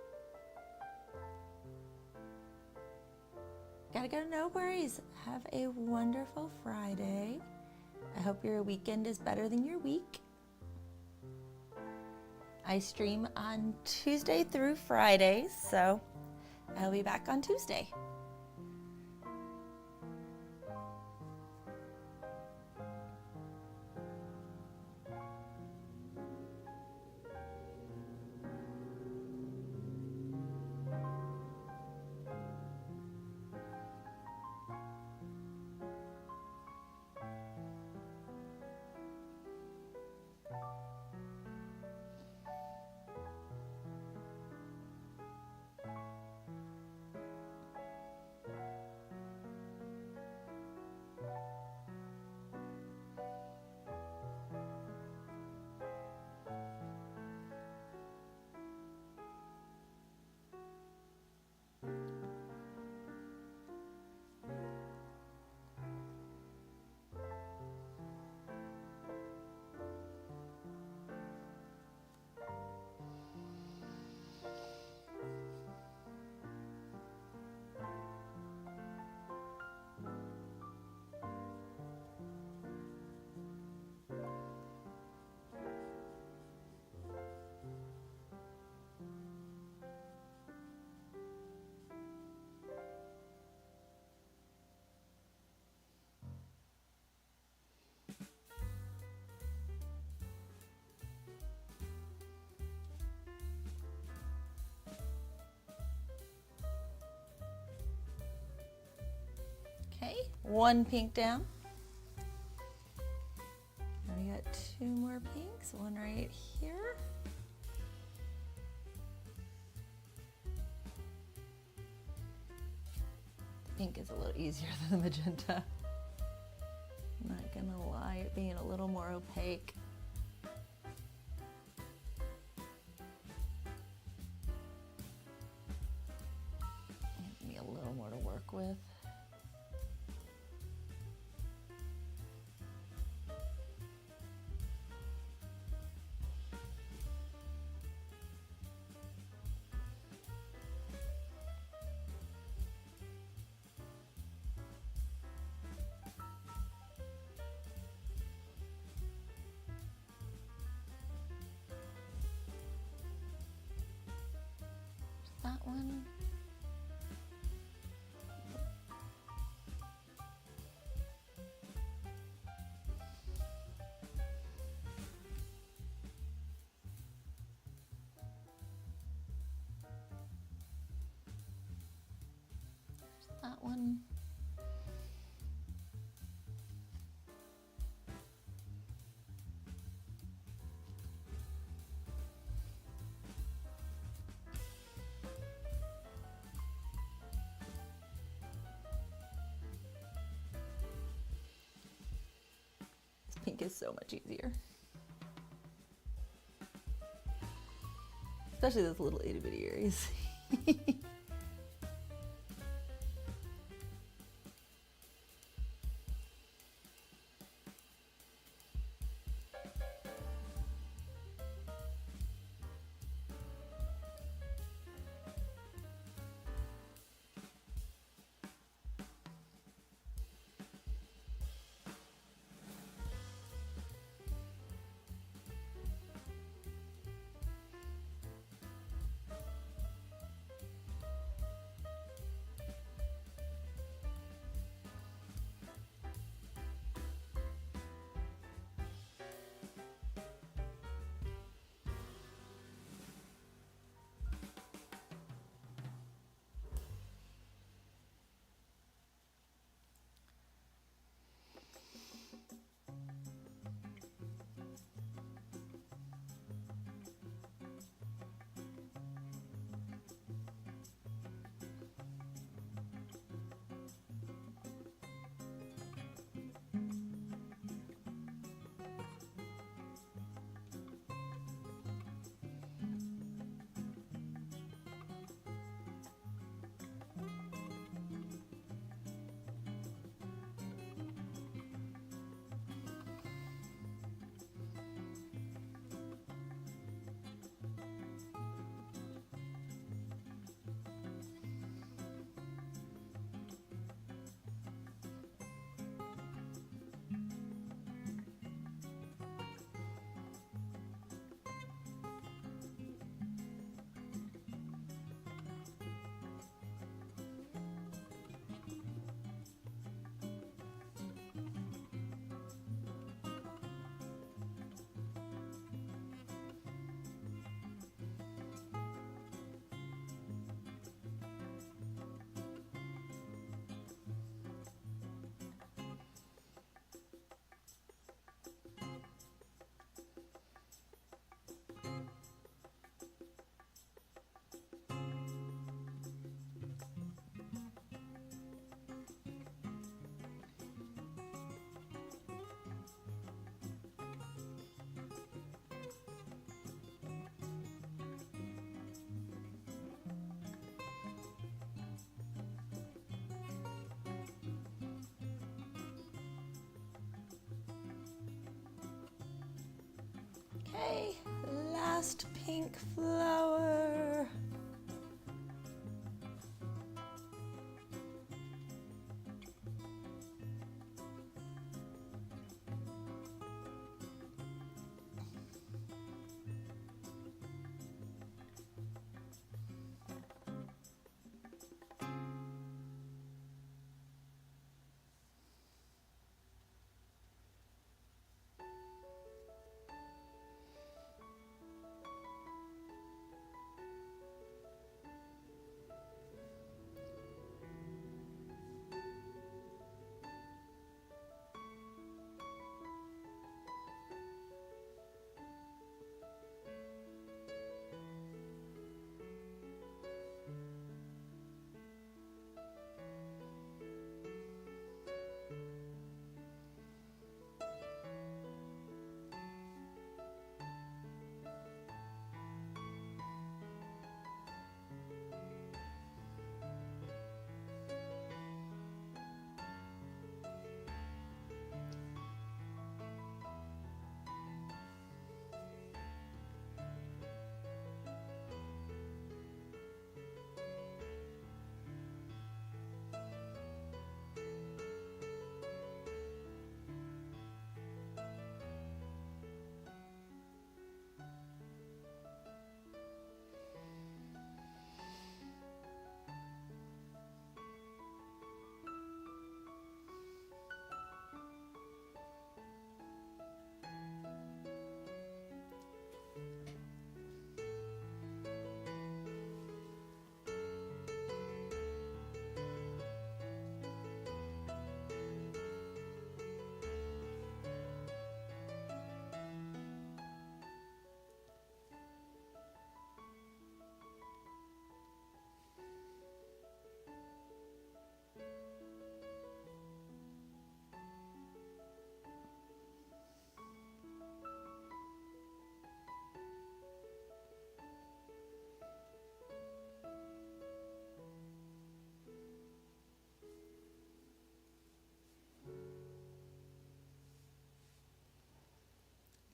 Gotta go, no worries. Have a wonderful Friday. I hope your weekend is better than your week. I stream on Tuesday through Friday, so I'll be back on Tuesday. Okay, one pink down. Now we got two more pinks, one right here. The pink is a little easier than the magenta. I'm not gonna lie, it being a little more opaque. that one. That one. This pink is so much easier. Especially those little itty bitty areas. Okay, last pink flower.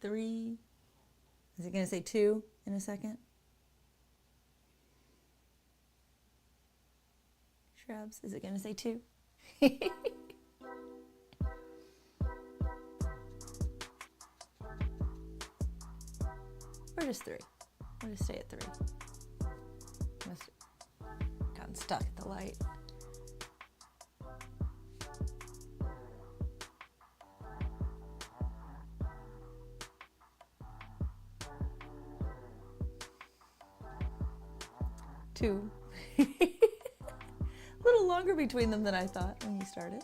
3. Is it going to say 2 in a second? Shrubs, is it going to say 2? Or just 3. We'll just stay at 3. Must have gotten stuck at the light. Two. A little longer between them than I thought when you started.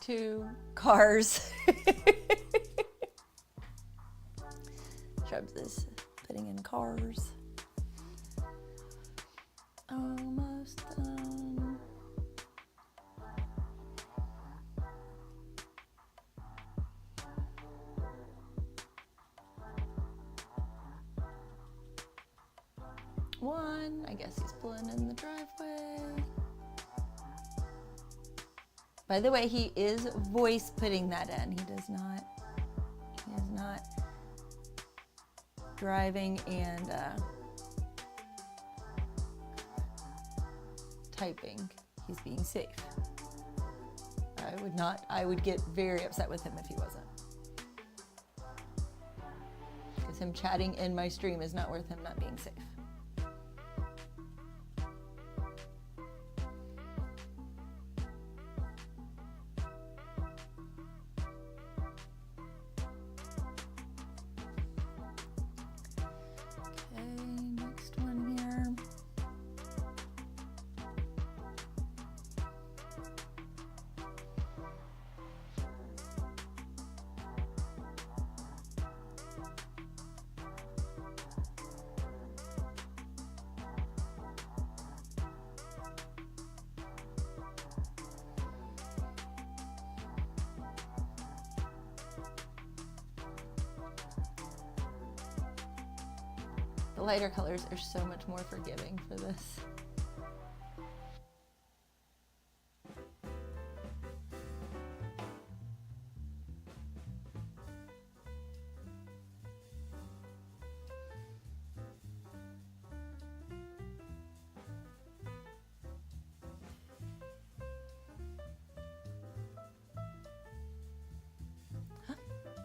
Two cars. Shrubs is putting in cars. Almost done. One, I guess he's pulling in the driveway. By the way, he is voice putting that in. He is not driving and typing. He's being safe. I would get very upset with him if he wasn't. Because him chatting in my stream is not worth him not being safe. The lighter colors are so much more forgiving for this.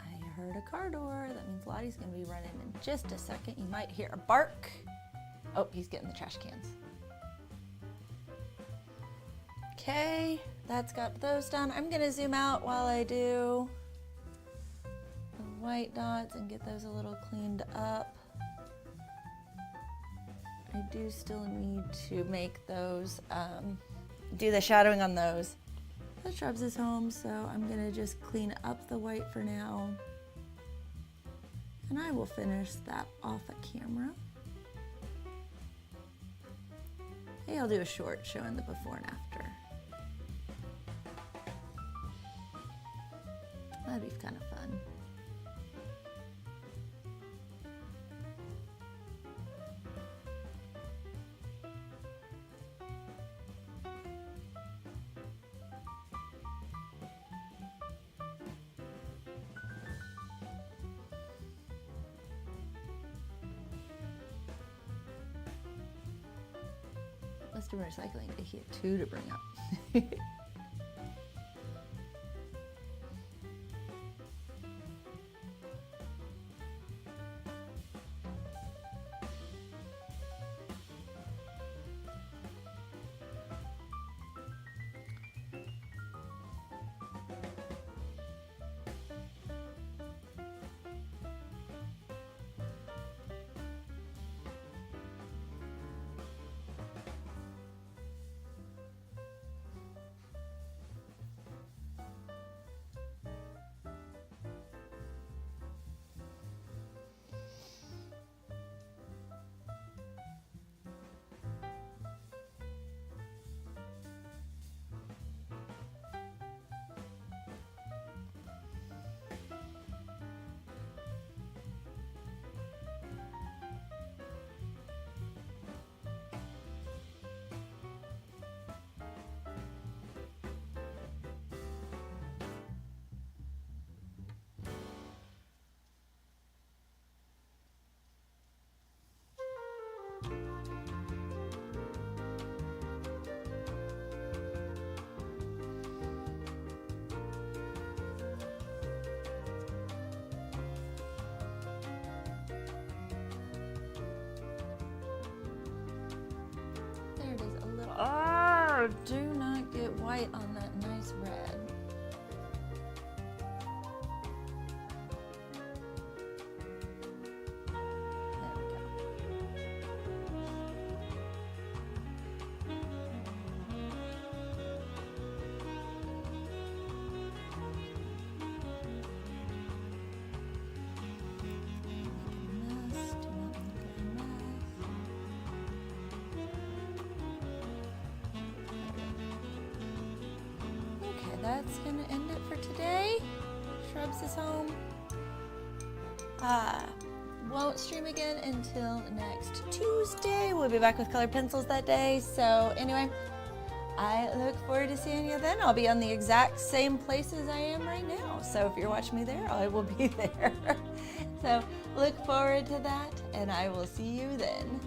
I heard a car door. That means Lottie's gonna be running in just a second. You might hear a bark. Oh, he's getting the trash cans. Okay, that's got those done. I'm gonna zoom out while I do the white dots and get those a little cleaned up. I do still need to make those, do the shadowing on those. The shrubs is home, so I'm gonna just clean up the white for now. And I will finish that off at camera. Hey, I'll do a short showing the before and after. That'd be kind of fun. Must have been recycling to hit 2 to bring up. do not get white on that nice red. There we go. That's gonna end it for today. Shrubs is home. Won't stream again until next Tuesday. We'll be back with colored pencils that day. So anyway, I look forward to seeing you then. I'll be on the exact same places I am right now. So if you're watching me there, I will be there. So look forward to that, and I will see you then.